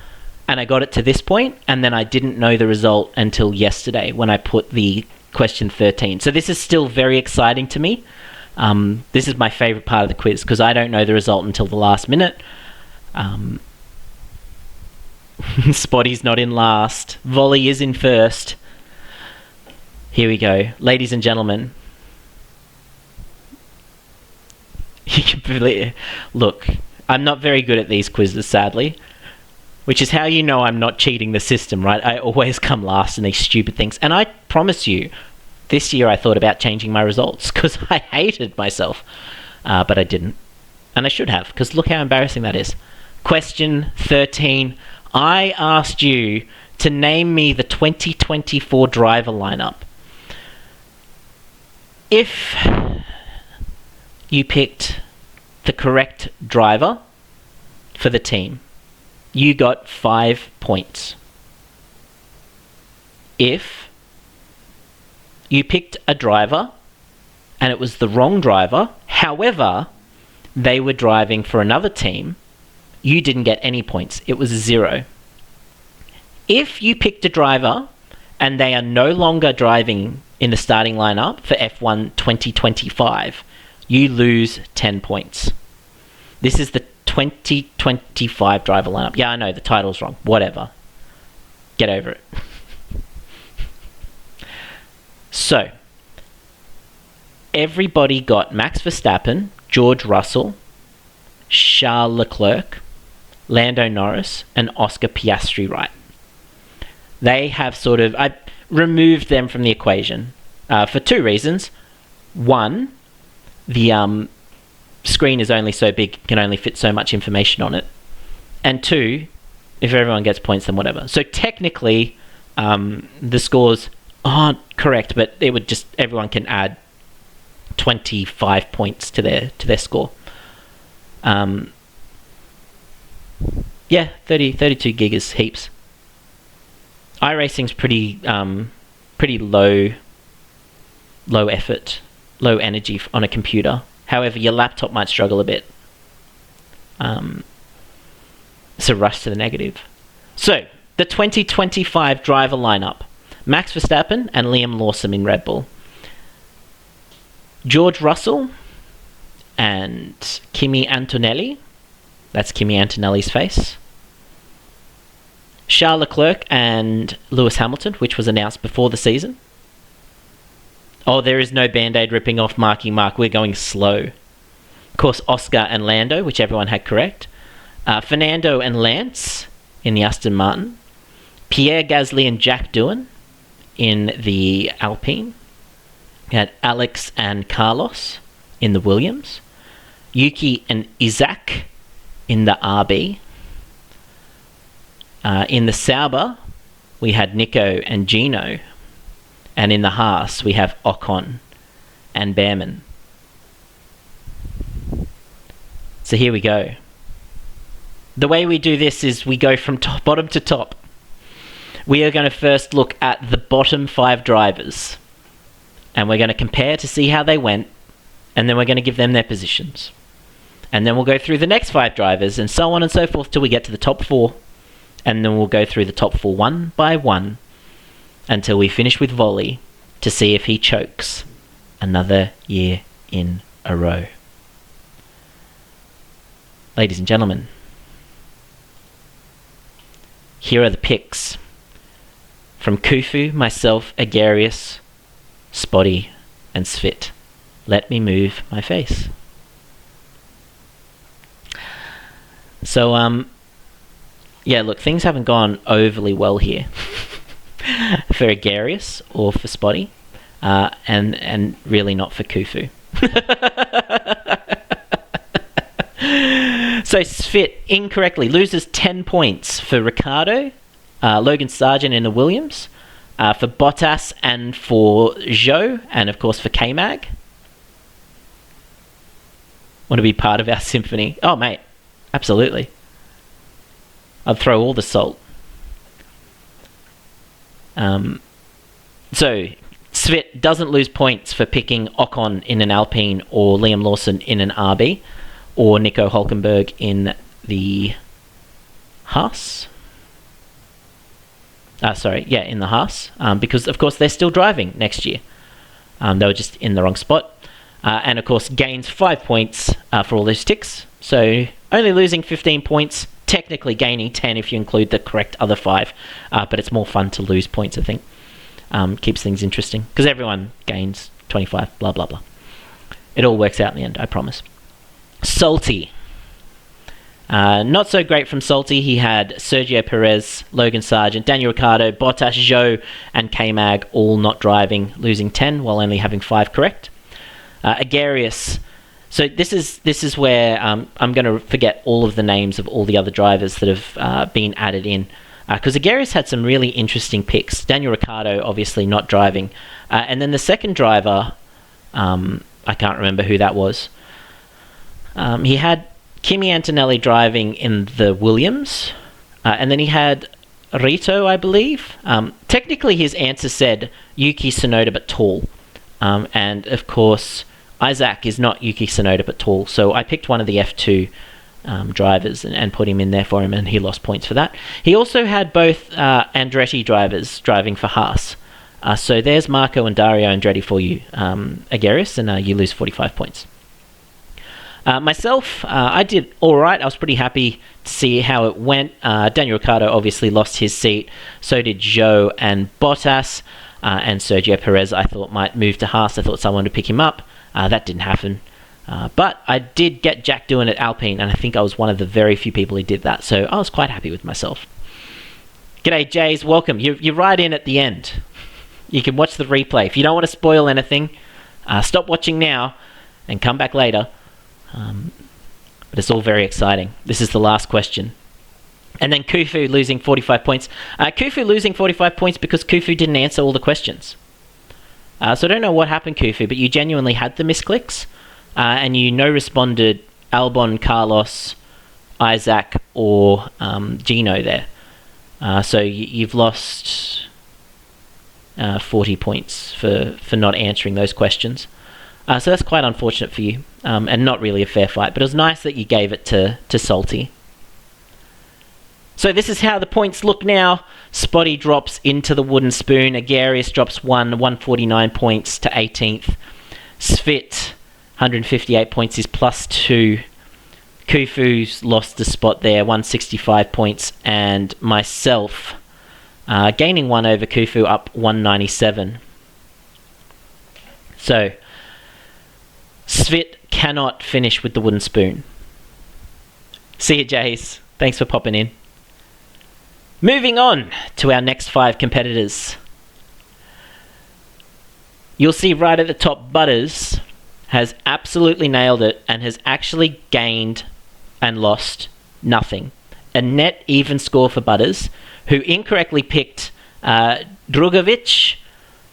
[SPEAKER 1] and I got it to this point, and then I didn't know the result until yesterday when I put the question 13. So this is still very exciting to me. This is my favourite part of the quiz because I don't know the result until the last minute. Spotty's not in last. Volley is in first. Here we go. Ladies and gentlemen. Look, I'm not very good at these quizzes, sadly. Which is how you know I'm not cheating the system, right? I always come last in these stupid things. And I promise you, this year I thought about changing my results because I hated myself. But I didn't. And I should have, because look how embarrassing that is. Question 13. I asked you to name me the 2024 driver lineup. If you picked the correct driver for the team, you got 5 points. If you picked a driver and it was the wrong driver, however, they were driving for another team, you didn't get any points. It was 0. If you picked a driver and they are no longer driving in the starting lineup for F1 2025, you lose 10 points. This is the 2025 driver lineup. Yeah, I know, the title's wrong. Whatever. Get over it. So, everybody got Max Verstappen, George Russell, Charles Leclerc, Lando Norris, and Oscar Piastri right. They have I removed them from the equation for two reasons. One, the screen is only so big, can only fit so much information on it. And two, if everyone gets points, then whatever. So technically, the scores aren't correct, but it would just, everyone can add 25 points to their score. 32 gig is heaps. iRacing's pretty low effort, low energy on a computer. However, your laptop might struggle a bit. It's a rush to the negative. So, the 2025 driver lineup. Max Verstappen and Liam Lawson in Red Bull. George Russell and Kimi Antonelli. That's Kimi Antonelli's face. Charles Leclerc and Lewis Hamilton, which was announced before the season. Oh, there is no Band-Aid ripping off Marky Mark. We're going slow. Of course, Oscar and Lando, which everyone had correct. Fernando and Lance in the Aston Martin. Pierre Gasly and Jack Doohan in the Alpine. We had Alex and Carlos in the Williams. Yuki and Isaac in the RB. In the Sauber, we had Nico and Gino. And in the Haas, we have Ocon and Behrman. So here we go. The way we do this is we go from bottom to top. We are going to first look at the bottom 5 drivers. And we're going to compare to see how they went. And then we're going to give them their positions. And then we'll go through the next 5 drivers and so on and so forth till we get to the top 4. And then we'll go through the top 4 one by one until we finish with Volley to see if he chokes another year in a row. Ladies and gentlemen, here are the picks from Khufu, myself, Agarius, Spotty, and Svit. Let me move my face. So, yeah, look, things haven't gone overly well here for Agarius or for Spotty, and really not for Khufu. So Svit incorrectly loses 10 points for Ricardo, Logan Sargent in the Williams, for Bottas and for Zhou, and of course for K-Mag. Want to be part of our symphony? Oh, mate, absolutely. I'd throw all the salt. So Svit doesn't lose points for picking Ocon in an Alpine or Liam Lawson in an RB or Nico Hulkenberg in the Haas. In the Haas, because of course they're still driving next year. They were just in the wrong spot. And of course gains 5 points for all those ticks. So only losing 15 points, technically gaining 10 if you include the correct other 5. But it's more fun to lose points, I think. Keeps things interesting because everyone gains 25, blah, blah, blah. It all works out in the end, I promise. Salty. Not so great from Salty. He had Sergio Perez, Logan Sargent, Daniel Ricciardo, Bottas, Zhou, and K-Mag all not driving, losing 10 while only having 5 correct. Agarius. So this is where I'm going to forget all of the names of all the other drivers that have been added in. Because Agarius had some really interesting picks. Daniel Ricciardo obviously not driving. And then the second driver, I can't remember who that was. He had Kimi Antonelli driving in the Williams. And then he had Rito, I believe. Technically his answer said Yuki Tsunoda but tall. And of course Isaac is not Yuki Tsunoda but tall. So I picked one of the F2 drivers and put him in there for him, and he lost points for that. He also had both Andretti drivers driving for Haas. So there's Marco and Dario Andretti for you, Agarius, and you lose 45 points. Myself, I did all right. I was pretty happy to see how it went. Daniel Ricciardo obviously lost his seat. So did Zhou and Bottas. And Sergio Perez, I thought, might move to Haas. I thought someone would pick him up. That didn't happen. But I did get Jack doing it Alpine, and I think I was one of the very few people who did that, so I was quite happy with myself. G'day, Jays. Welcome. You're right in at the end. You can watch the replay. If you don't want to spoil anything, stop watching now and come back later. But it's all very exciting. This is the last question. And then Kufu losing 45 points. Kufu losing 45 points because Kufu didn't answer all the questions. So I don't know what happened, Kufu, but you genuinely had the misclicks. And you responded Albon, Carlos, Isaac, or Gino there. So you've lost 40 points for not answering those questions. So that's quite unfortunate for you, and not really a fair fight. But it was nice that you gave it to Salty. So this is how the points look now. Spotty drops into the wooden spoon. Agarius drops 149 points to 18th. Svit, 158 points, is +2. Kufu's lost the spot there, 165 points, and myself gaining 1 over Kufu, up 197. So Svit cannot finish with the wooden spoon. See you, Jays. Thanks for popping in. Moving on to our next 5 competitors. You'll see right at the top, Butters has absolutely nailed it and has actually gained and lost nothing. A net even score for Butters, who incorrectly picked Drugovic,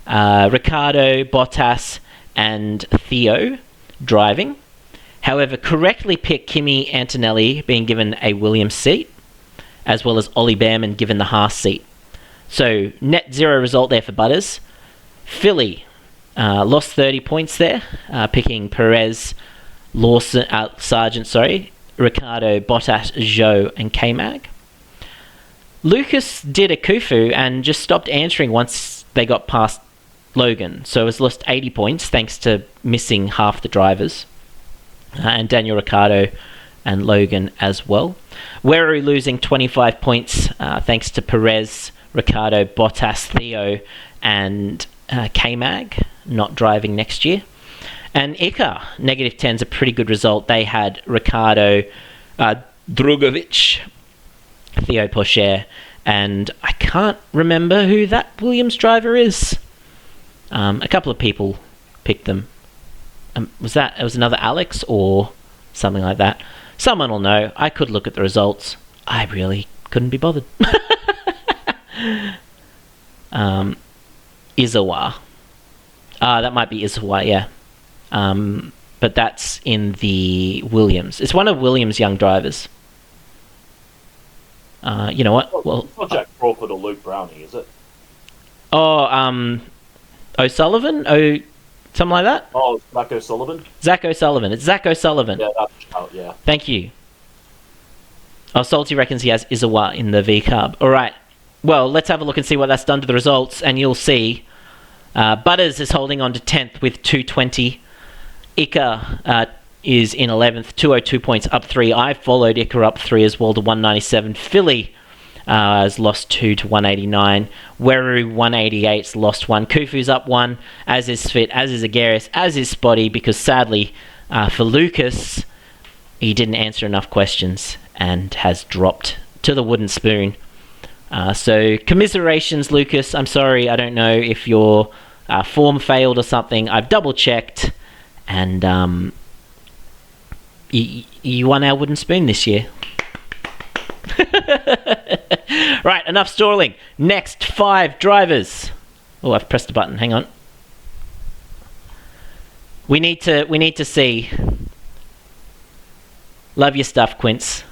[SPEAKER 1] Ricardo, Bottas, and Theo driving. However, correctly picked Kimi Antonelli being given a Williams seat, as well as Ollie Behrman given the Haas seat. So net 0 result there for Butters. Philly lost 30 points there, picking Perez, Lawson, Sargent, Ricardo, Bottas, Zhou, and K-Mag. Lucas did a Kufu and just stopped answering once they got past Logan, so has lost 80 points thanks to missing half the drivers. And Daniel Ricciardo and Logan as well. Weru losing 25 points thanks to Perez, Ricciardo, Bottas, Theo, and K-Mag not driving next year. And Ica, -10 is a pretty good result. They had Ricciardo, Drugovic, Theo Pourchaire, and I can't remember who that Williams driver is. A couple of people picked them. It was another Alex or something like that. Someone will know. I could look at the results. I really couldn't be bothered. Izawa. That might be Izawa, yeah. But that's in the Williams. It's one of Williams' young drivers. You know what? Well,
[SPEAKER 2] it's not Jack Crawford or Luke Browning, is it?
[SPEAKER 1] O'Sullivan? Something like that?
[SPEAKER 2] Oh, Zach O'Sullivan?
[SPEAKER 1] Zach O'Sullivan. It's Zach O'Sullivan.
[SPEAKER 2] Yeah, that's out, yeah.
[SPEAKER 1] Thank you. Oh, Salty reckons he has Izawa in the V-Carb. All right. Well, let's have a look and see what that's done to the results, and you'll see Butters is holding on to 10th with 220. Ica is in 11th, 202 points, up 3. I followed Ica up 3 as well to 197. Philly has lost 2 to 189. Weru 188's lost 1. Kufu's up 1, as is Svit, as is Agarius, as is Spotty, because sadly for Lucas, he didn't answer enough questions and has dropped to the wooden spoon. So commiserations, Lucas. I'm sorry, I don't know if your form failed or something. I've double checked, and you won our wooden spoon this year. Right, enough stalling. Next 5 drivers. Oh, I've pressed a button. Hang on. We need to see. Love your stuff, Quince.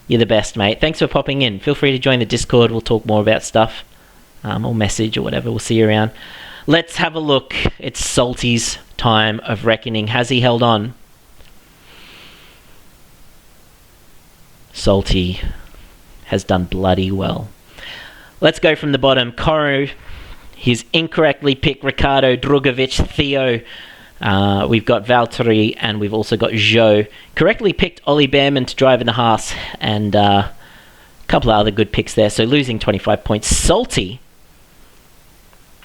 [SPEAKER 1] You're the best, mate. Thanks for popping in. Feel free to join the Discord. We'll talk more about stuff, or message or whatever. We'll see you around. Let's have a look. It's Salty's time of reckoning. Has he held on? Salty has done bloody well. Let's go from the bottom. Koru, he's incorrectly picked Ricardo, Drugovic, Theo. We've got Valtteri, and we've also got Zhou. Correctly picked Ollie Behrman to drive in the Haas, and a couple of other good picks there. So losing 25 points. Salty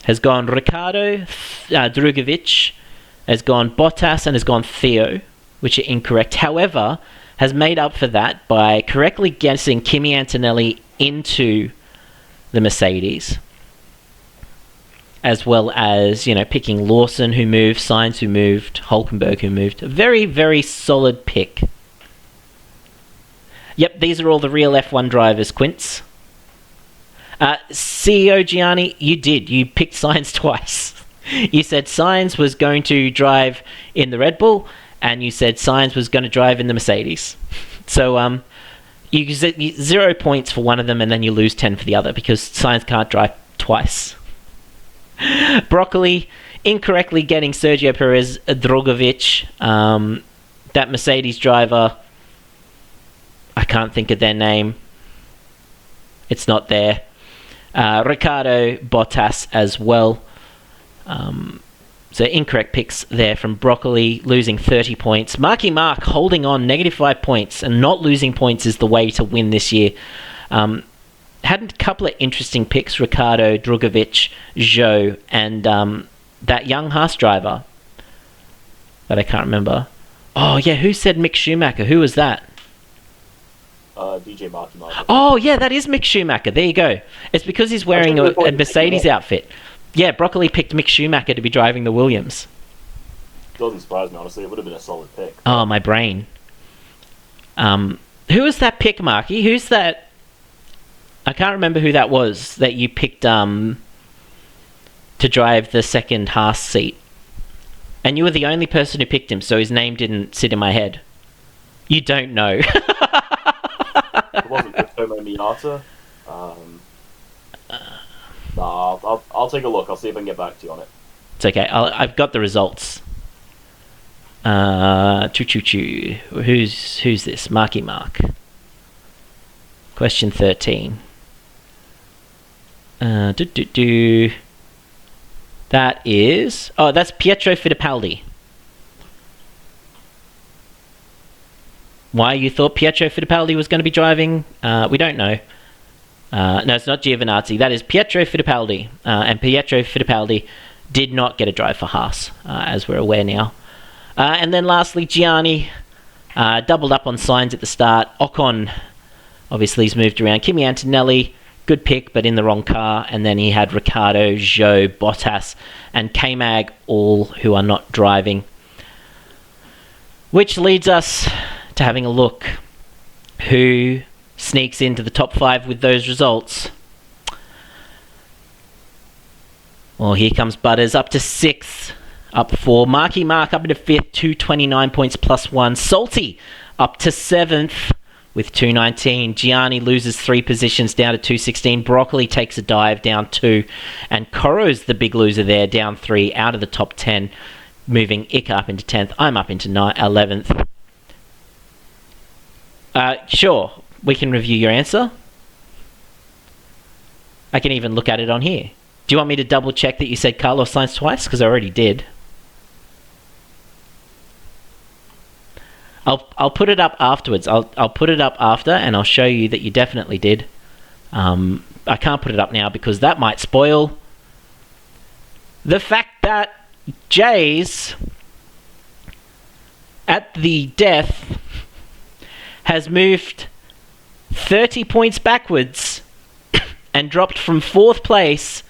[SPEAKER 1] has gone Ricardo, Drugovic, has gone Bottas, and has gone Theo. which are incorrect. However, has made up for that by correctly guessing Kimi Antonelli into the Mercedes, as well as, picking Lawson, who moved, Sainz, who moved, Hulkenberg, who moved. A very, very solid pick. Yep, these are all the real F1 drivers, Quince. CEO Gianni, you did. You picked Sainz twice. You said Sainz was going to drive in the Red Bull, and you said Sainz was going to drive in the Mercedes. So you get 0 points for one of them, and then you lose 10 for the other, because Sainz can't drive twice. Broccoli, incorrectly getting Sergio Perez Drogovic. That Mercedes driver, I can't think of their name. It's not there. Ricardo Bottas as well. So incorrect picks there from Broccoli, losing 30 points. Marky Mark holding on, -5 points, and not losing points is the way to win this year. Had a couple of interesting picks, Ricardo, Drogovic, Zhou, and that young Haas driver that I can't remember. Oh, yeah, who said Mick Schumacher? Who was that?
[SPEAKER 2] DJ Marky Mark.
[SPEAKER 1] Oh, yeah, that is Mick Schumacher. There you go. It's because he's wearing a Mercedes outfit. Yeah, Broccoli picked Mick Schumacher to be driving the Williams.
[SPEAKER 2] Doesn't surprise me, honestly. It would have been a solid pick.
[SPEAKER 1] Oh, my brain. Who was that pick, Marky? Who's that? I can't remember who that was that you picked to drive the second Haas seat. And you were the only person who picked him, so his name didn't sit in my head. You don't know.
[SPEAKER 2] It wasn't Tomo Miata. I'll take a look. I'll see if I can get back to you on it.
[SPEAKER 1] It's okay. I've got the results. Choo. Who's this? Marky Mark. Question 13. That is... Oh, that's Pietro Fittipaldi. Why you thought Pietro Fittipaldi was going to be driving, we don't know. No, it's not Giovinazzi. That is Pietro Fittipaldi. And Pietro Fittipaldi did not get a drive for Haas, as we're aware now. And then lastly, Gianni doubled up on Sainz at the start. Ocon, obviously, he's moved around. Kimi Antonelli, good pick, but in the wrong car. And then he had Ricardo, Zhou, Bottas, and K-Mag, all who are not driving. Which leads us to having a look who sneaks into the top 5 with those results. Well, here comes Butters up to 6th, up 4. Marky Mark up into 5th, 229 points plus 1. Salty up to 7th with 219. Gianni loses 3 positions down to 216. Broccoli takes a dive down 2. And Coro's the big loser there, down 3 out of the top 10, moving Ick up into 10th. I'm up into 11th. Sure, we can review your answer. I can even look at it on here. Do you want me to double check that you said Carlos Sainz twice? Because I already did. I'll put it up afterwards. I'll put it up after, and I'll show you that you definitely did. I can't put it up now because that might spoil the fact that Jays at the death has moved 30 points backwards and dropped from 4th place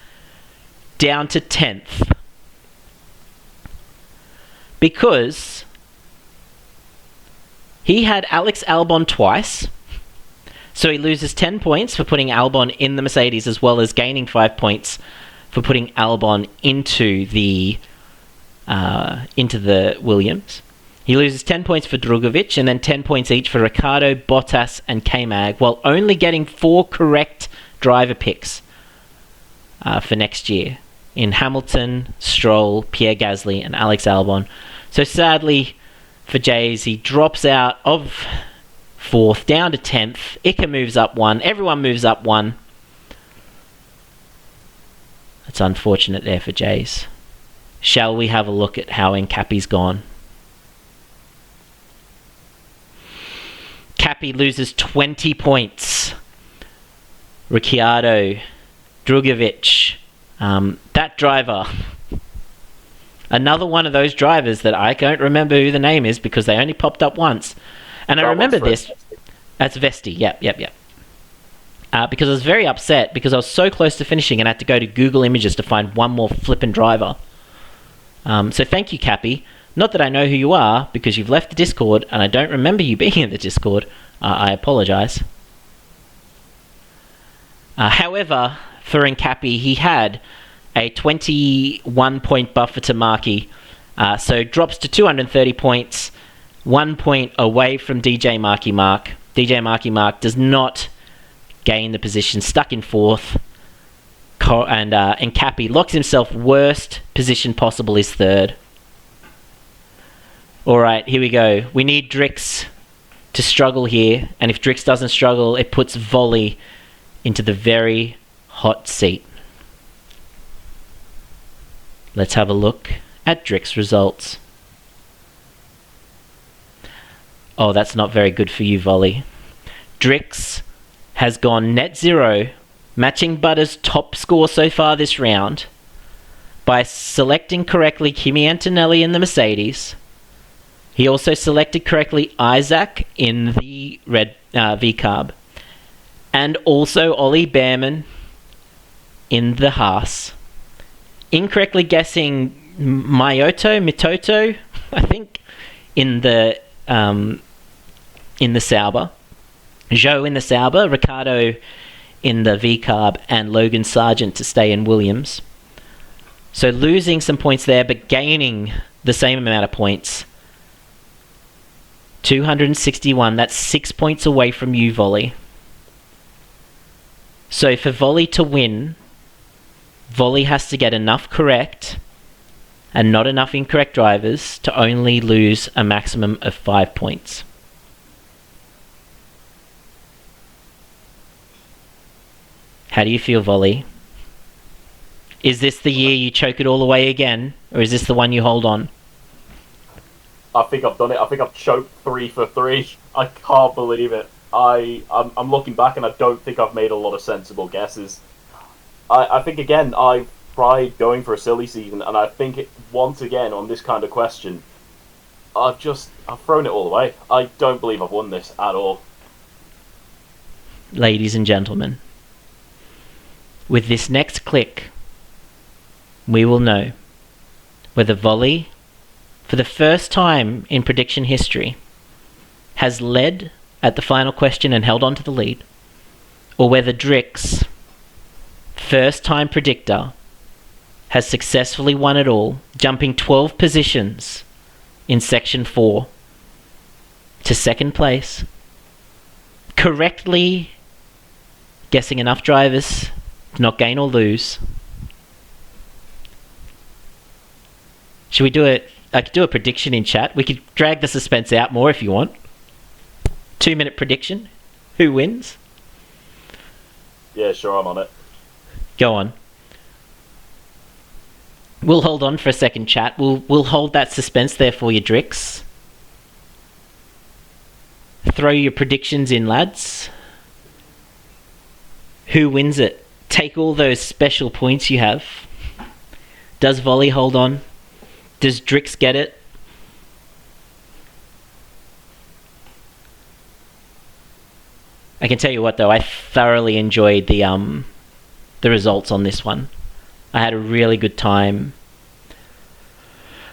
[SPEAKER 1] down to 10th. Because he had Alex Albon twice, so he loses 10 points for putting Albon in the Mercedes, as well as gaining 5 points for putting Albon into the Williams. He loses 10 points for Drogovic, and then 10 points each for Ricardo, Bottas, and K-Mag, while only getting 4 correct driver picks for next year in Hamilton, Stroll, Pierre Gasly, and Alex Albon. So sadly for Jays, he drops out of 4th down to 10th. Ica moves up 1. Everyone moves up 1. That's unfortunate there for Jays. Shall we have a look at how Cappy's gone? Cappy loses 20 points. Ricciardo, Drogovic, that driver. Another one of those drivers that I don't remember who the name is because they only popped up once. And I remember this. That's Vesti. Yep. Because I was very upset because I was so close to finishing and I had to go to Google Images to find one more flippin' driver. So thank you, Cappy. Not that I know who you are because you've left the Discord and I don't remember you being in the Discord. I apologise. However, for Nkapi, he had a 21-point buffer to Markey. So drops to 230 points, 1 point away from DJ Marky Mark. DJ Marky Mark does not gain the position, stuck in fourth. And Nkapi locks himself worst position possible is third. Alright, here we go. We need Drix to struggle here. And if Drix doesn't struggle, it puts Volley into the very hot seat. Let's have a look at Drix results. Oh, that's not very good for you, Volley. Drix has gone net zero, matching Butter's top score so far this round, by selecting correctly Kimi Antonelli in the Mercedes. He also selected correctly Isaac in the red V-Carb. And also Ollie Behrman in the Haas. Incorrectly guessing Mitoto, I think, in the Sauber. Zhou in the Sauber, Ricardo in the V-Carb, and Logan Sargent to stay in Williams. So losing some points there, but gaining the same amount of points. 261, that's 6 points away from you, Volley. So for Volley to win, Volley has to get enough correct and not enough incorrect drivers to only lose a maximum of 5 points. How do you feel, Volley? Is this the year you choke it all away again, or is this the one you hold on?
[SPEAKER 2] I think I've done it. I think I've choked 3 for 3. I can't believe it. I'm looking back and I don't think I've made a lot of sensible guesses. I think, again, I've tried going for a silly season, and I think, once again, on this kind of question, I've thrown it all away. I don't believe I've won this at all.
[SPEAKER 1] Ladies and gentlemen, with this next click, we will know whether Volley, for the first time in prediction history, has led at the final question and held on to the lead, or whether Drix, first-time predictor, has successfully won it all, jumping 12 positions in Section 4 to second place, correctly guessing enough drivers to not gain or lose. Should we do it? I could do a prediction in chat. We could drag the suspense out more if you want. 2-minute prediction. Who wins?
[SPEAKER 2] Yeah, sure, I'm on it.
[SPEAKER 1] Go on. We'll hold on for a second, chat. We'll hold that suspense there for you, Drix. Throw your predictions in, lads. Who wins it? Take all those special points you have. Does Volley hold on? Does Drix get it? I can tell you what, though, I thoroughly enjoyed the results on this one. I had a really good time.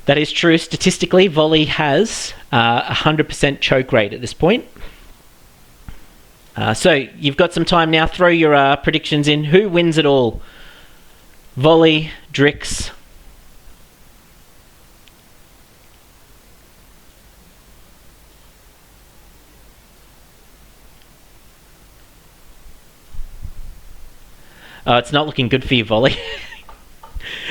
[SPEAKER 1] That is true. Statistically, Volley has 100% choke rate at this point. So you've got some time now. Throw your predictions in. Who wins it all? Volley, Drix. It's not looking good for you, Volley.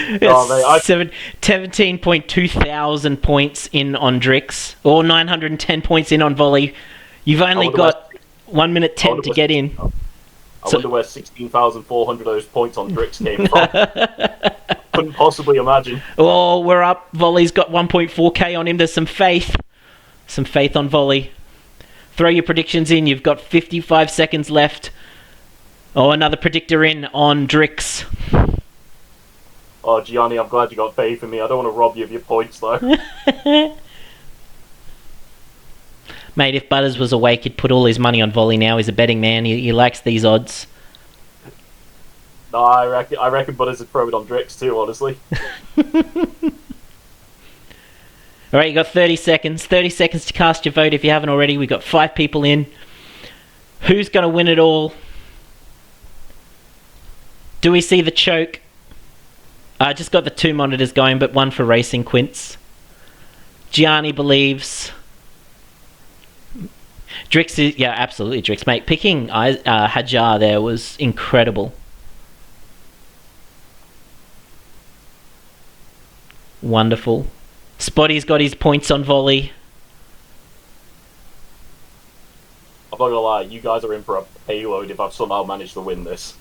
[SPEAKER 1] 17.2 thousand points in on Drix, or 910 points in on Volley. You've only got 1 minute 10 to get in.
[SPEAKER 2] I wonder where 16,400 of those points on Drix came from. Couldn't possibly imagine.
[SPEAKER 1] Oh, we're up. Volley's got 1.4k on him. There's some faith. Some faith on Volley. Throw your predictions in. You've got 55 seconds left. Oh, another predictor in on Drix.
[SPEAKER 2] Oh, Gianni, I'm glad you got faith in me. I don't want to rob you of your points, though.
[SPEAKER 1] Mate, if Butters was awake, he'd put all his money on volley now. He's a betting man. He likes these odds.
[SPEAKER 2] No, I reckon Butters would throw it on Drix too, honestly.
[SPEAKER 1] All right, you got 30 seconds. 30 seconds to cast your vote if you haven't already. We've got 5 people in. Who's going to win it all? Do we see the choke? I just got the 2 monitors going, but one for racing Quints. Gianni believes. Drix is... Yeah, absolutely, Drix. Mate, picking Hajar there was incredible. Wonderful. Spotty's got his points on volley.
[SPEAKER 2] I'm not gonna lie, you guys are in for a payload if I've somehow managed to win this.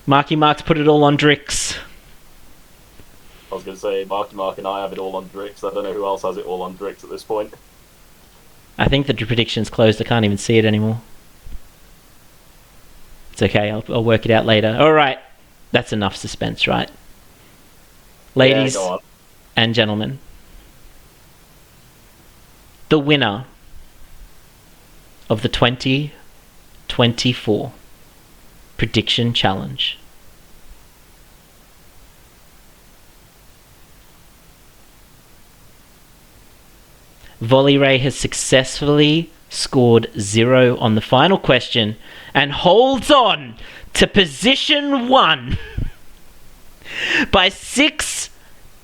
[SPEAKER 1] Marky Mark's put it all on Drix.
[SPEAKER 2] I was gonna say, Marky Mark and I have it all on Drix. I don't know who else has it all on Drix at this point.
[SPEAKER 1] I think the prediction's closed. I can't even see it anymore. It's okay. I'll work it out later. All right. That's enough suspense, right? Ladies and gentlemen, the winner of the 2024 Prediction Challenge Volley Ray has successfully scored 0 on the final question and holds on to position 1 by 6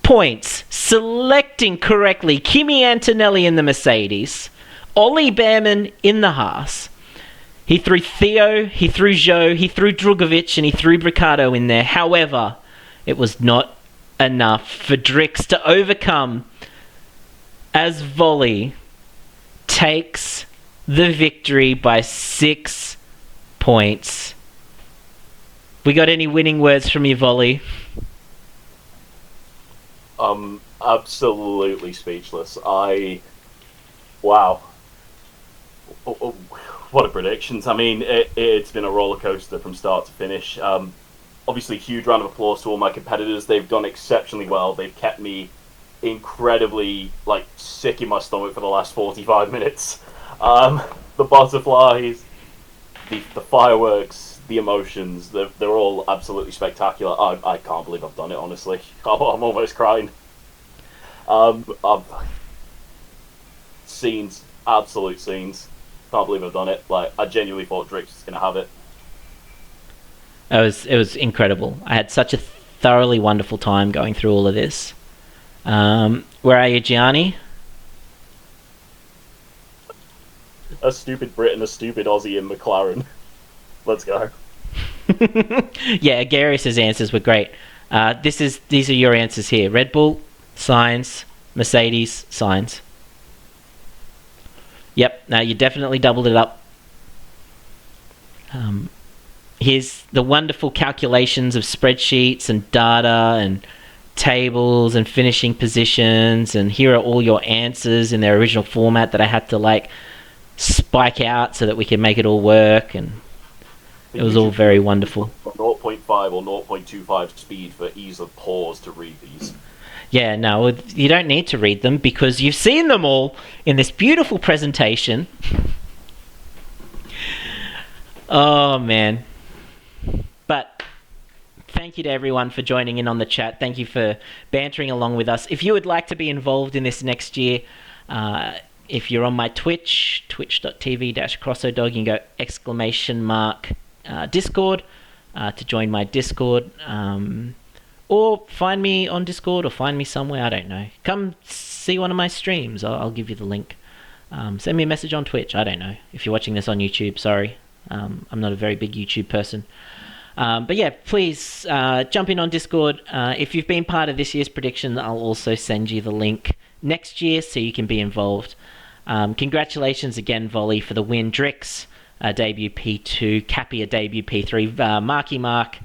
[SPEAKER 1] points, selecting correctly Kimi Antonelli in the Mercedes, Ollie Behrman in the Haas. He threw Theo, he threw Zhou, he threw Drugovic, and he threw Bricado in there. However, it was not enough for Drix to overcome as Volley takes the victory by 6 points. We got any winning words from you, Volley?
[SPEAKER 2] Absolutely speechless. Wow. What a predictions. I mean, it's been a roller coaster from start to finish. Obviously, huge round of applause to all my competitors. They've done exceptionally well. They've kept me incredibly, sick in my stomach for the last 45 minutes. The butterflies, the fireworks, the emotions, they're all absolutely spectacular. I can't believe I've done it, honestly. I'm almost crying. Scenes, absolute scenes. Can't believe I've done it. I genuinely thought Drake was going to have it.
[SPEAKER 1] It was incredible. I had such a thoroughly wonderful time going through all of this. Where are you, Gianni?
[SPEAKER 2] A stupid Brit and a stupid Aussie in McLaren. Let's go.
[SPEAKER 1] Yeah, Agarius' answers were great. These are your answers here. Red Bull, Sainz, Mercedes, Sainz. Yep, now you definitely doubled it up. Here's the wonderful calculations of spreadsheets and data and tables and finishing positions, and here are all your answers in their original format that I had to spike out so that we could make it all work, and it was all very wonderful.
[SPEAKER 2] 0.5 or 0.25 speed for ease of pause to read these.
[SPEAKER 1] Yeah, no, you don't need to read them because you've seen them all in this beautiful presentation. Oh, man. But thank you to everyone for joining in on the chat. Thank you for bantering along with us. If you would like to be involved in this next year, if you're on my Twitch, twitch.tv/Crossodog, you can go !Discord to join my Discord. Or find me on Discord or find me somewhere, I don't know. Come see one of my streams. I'll give you the link. Send me a message on Twitch. I don't know. If you're watching this on YouTube, sorry. I'm not a very big YouTube person. But yeah, please jump in on Discord. If you've been part of this year's prediction, I'll also send you the link next year so you can be involved. Congratulations again, Volley, for the win. Drix, debut P2. Cappy, a debut P3. Marky Mark,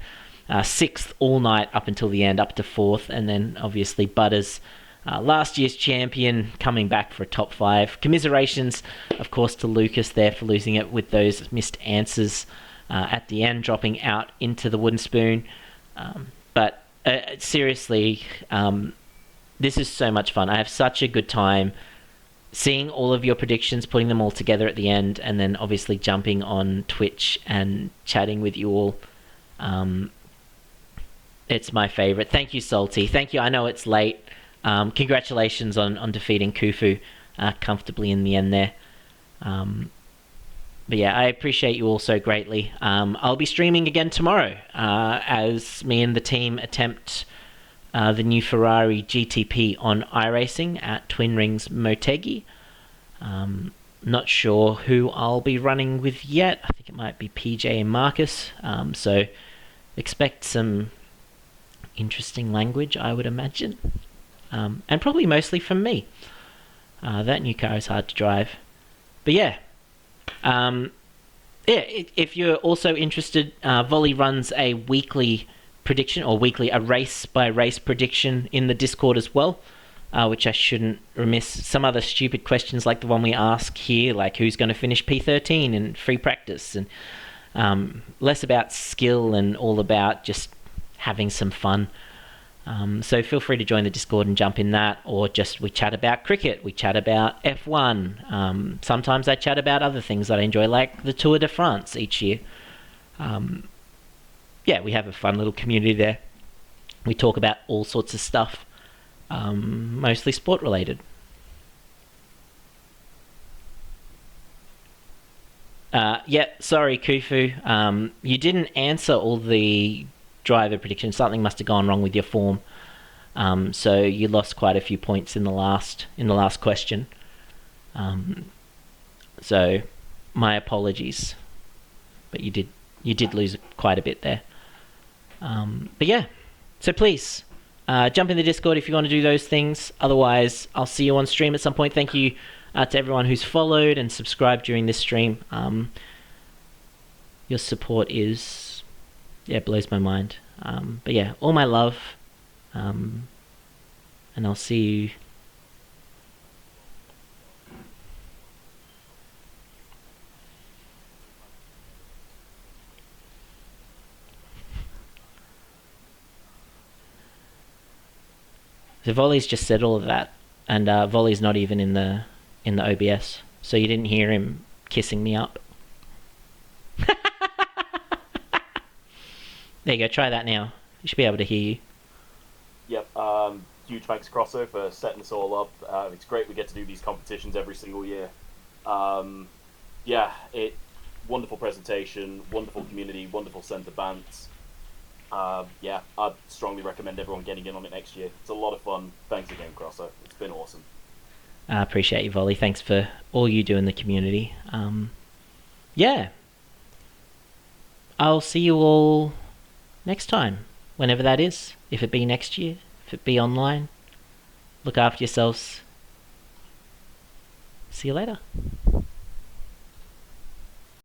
[SPEAKER 1] 6th all night up until the end, up to 4th. And then obviously Butters, last year's champion, coming back for a top 5. Commiserations, of course, to Lucas there for losing it with those missed answers at the end, dropping out into the wooden spoon. But Seriously, this is so much fun. I have such a good time seeing all of your predictions, putting them all together at the end, and then obviously jumping on Twitch and chatting with you all. It's my favorite. Thank you, Salty. Thank you. I know it's late. Congratulations on defeating Khufu comfortably in the end there. But yeah, I appreciate you all so greatly. I'll be streaming again tomorrow as me and the team attempt the new Ferrari GTP on iRacing at Twin Rings Motegi. Not sure who I'll be running with yet. I think it might be PJ and Marcus. So expect some interesting language, I would imagine. And probably mostly from me. That new car is hard to drive. But yeah. If you're also interested, Volley runs a weekly prediction, or a race by race prediction in the Discord as well, which I shouldn't remiss. Some other stupid questions like the one we ask here, like who's going to finish P13 in free practice, and less about skill and all about just having some fun. So feel free to join the Discord and jump in that, or just we chat about cricket, we chat about F1. Sometimes I chat about other things that I enjoy, like the Tour de France each year. Yeah, we have a fun little community there. We talk about all sorts of stuff, mostly sport related. Yeah, sorry, Khufu. You didn't answer all the driver predictions. Something must have gone wrong with your form. So you lost quite a few points in the last question. So my apologies, but you did lose quite a bit there. But yeah, so please jump in the Discord if you want to do those things. Otherwise, I'll see you on stream at some point. Thank you to everyone who's followed and subscribed during this stream. Your support blows my mind. But yeah, all my love. And I'll see you. So Volley's just said all of that, and Volley's not even in the OBS, so you didn't hear him kissing me up. There you go, try that now. You should be able to hear you.
[SPEAKER 2] Yep, huge thanks, Crosso, for setting us all up. It's great we get to do these competitions every single year. Wonderful presentation, wonderful community, wonderful centre bands. I'd strongly recommend everyone getting in on it next year. It's a lot of fun. Thanks again, Crosso. It's been awesome.
[SPEAKER 1] I appreciate you, Volley. Thanks for all you do in the community. I'll see you all next time, whenever that is. If it be next year, if it be online. Look after yourselves. See you later.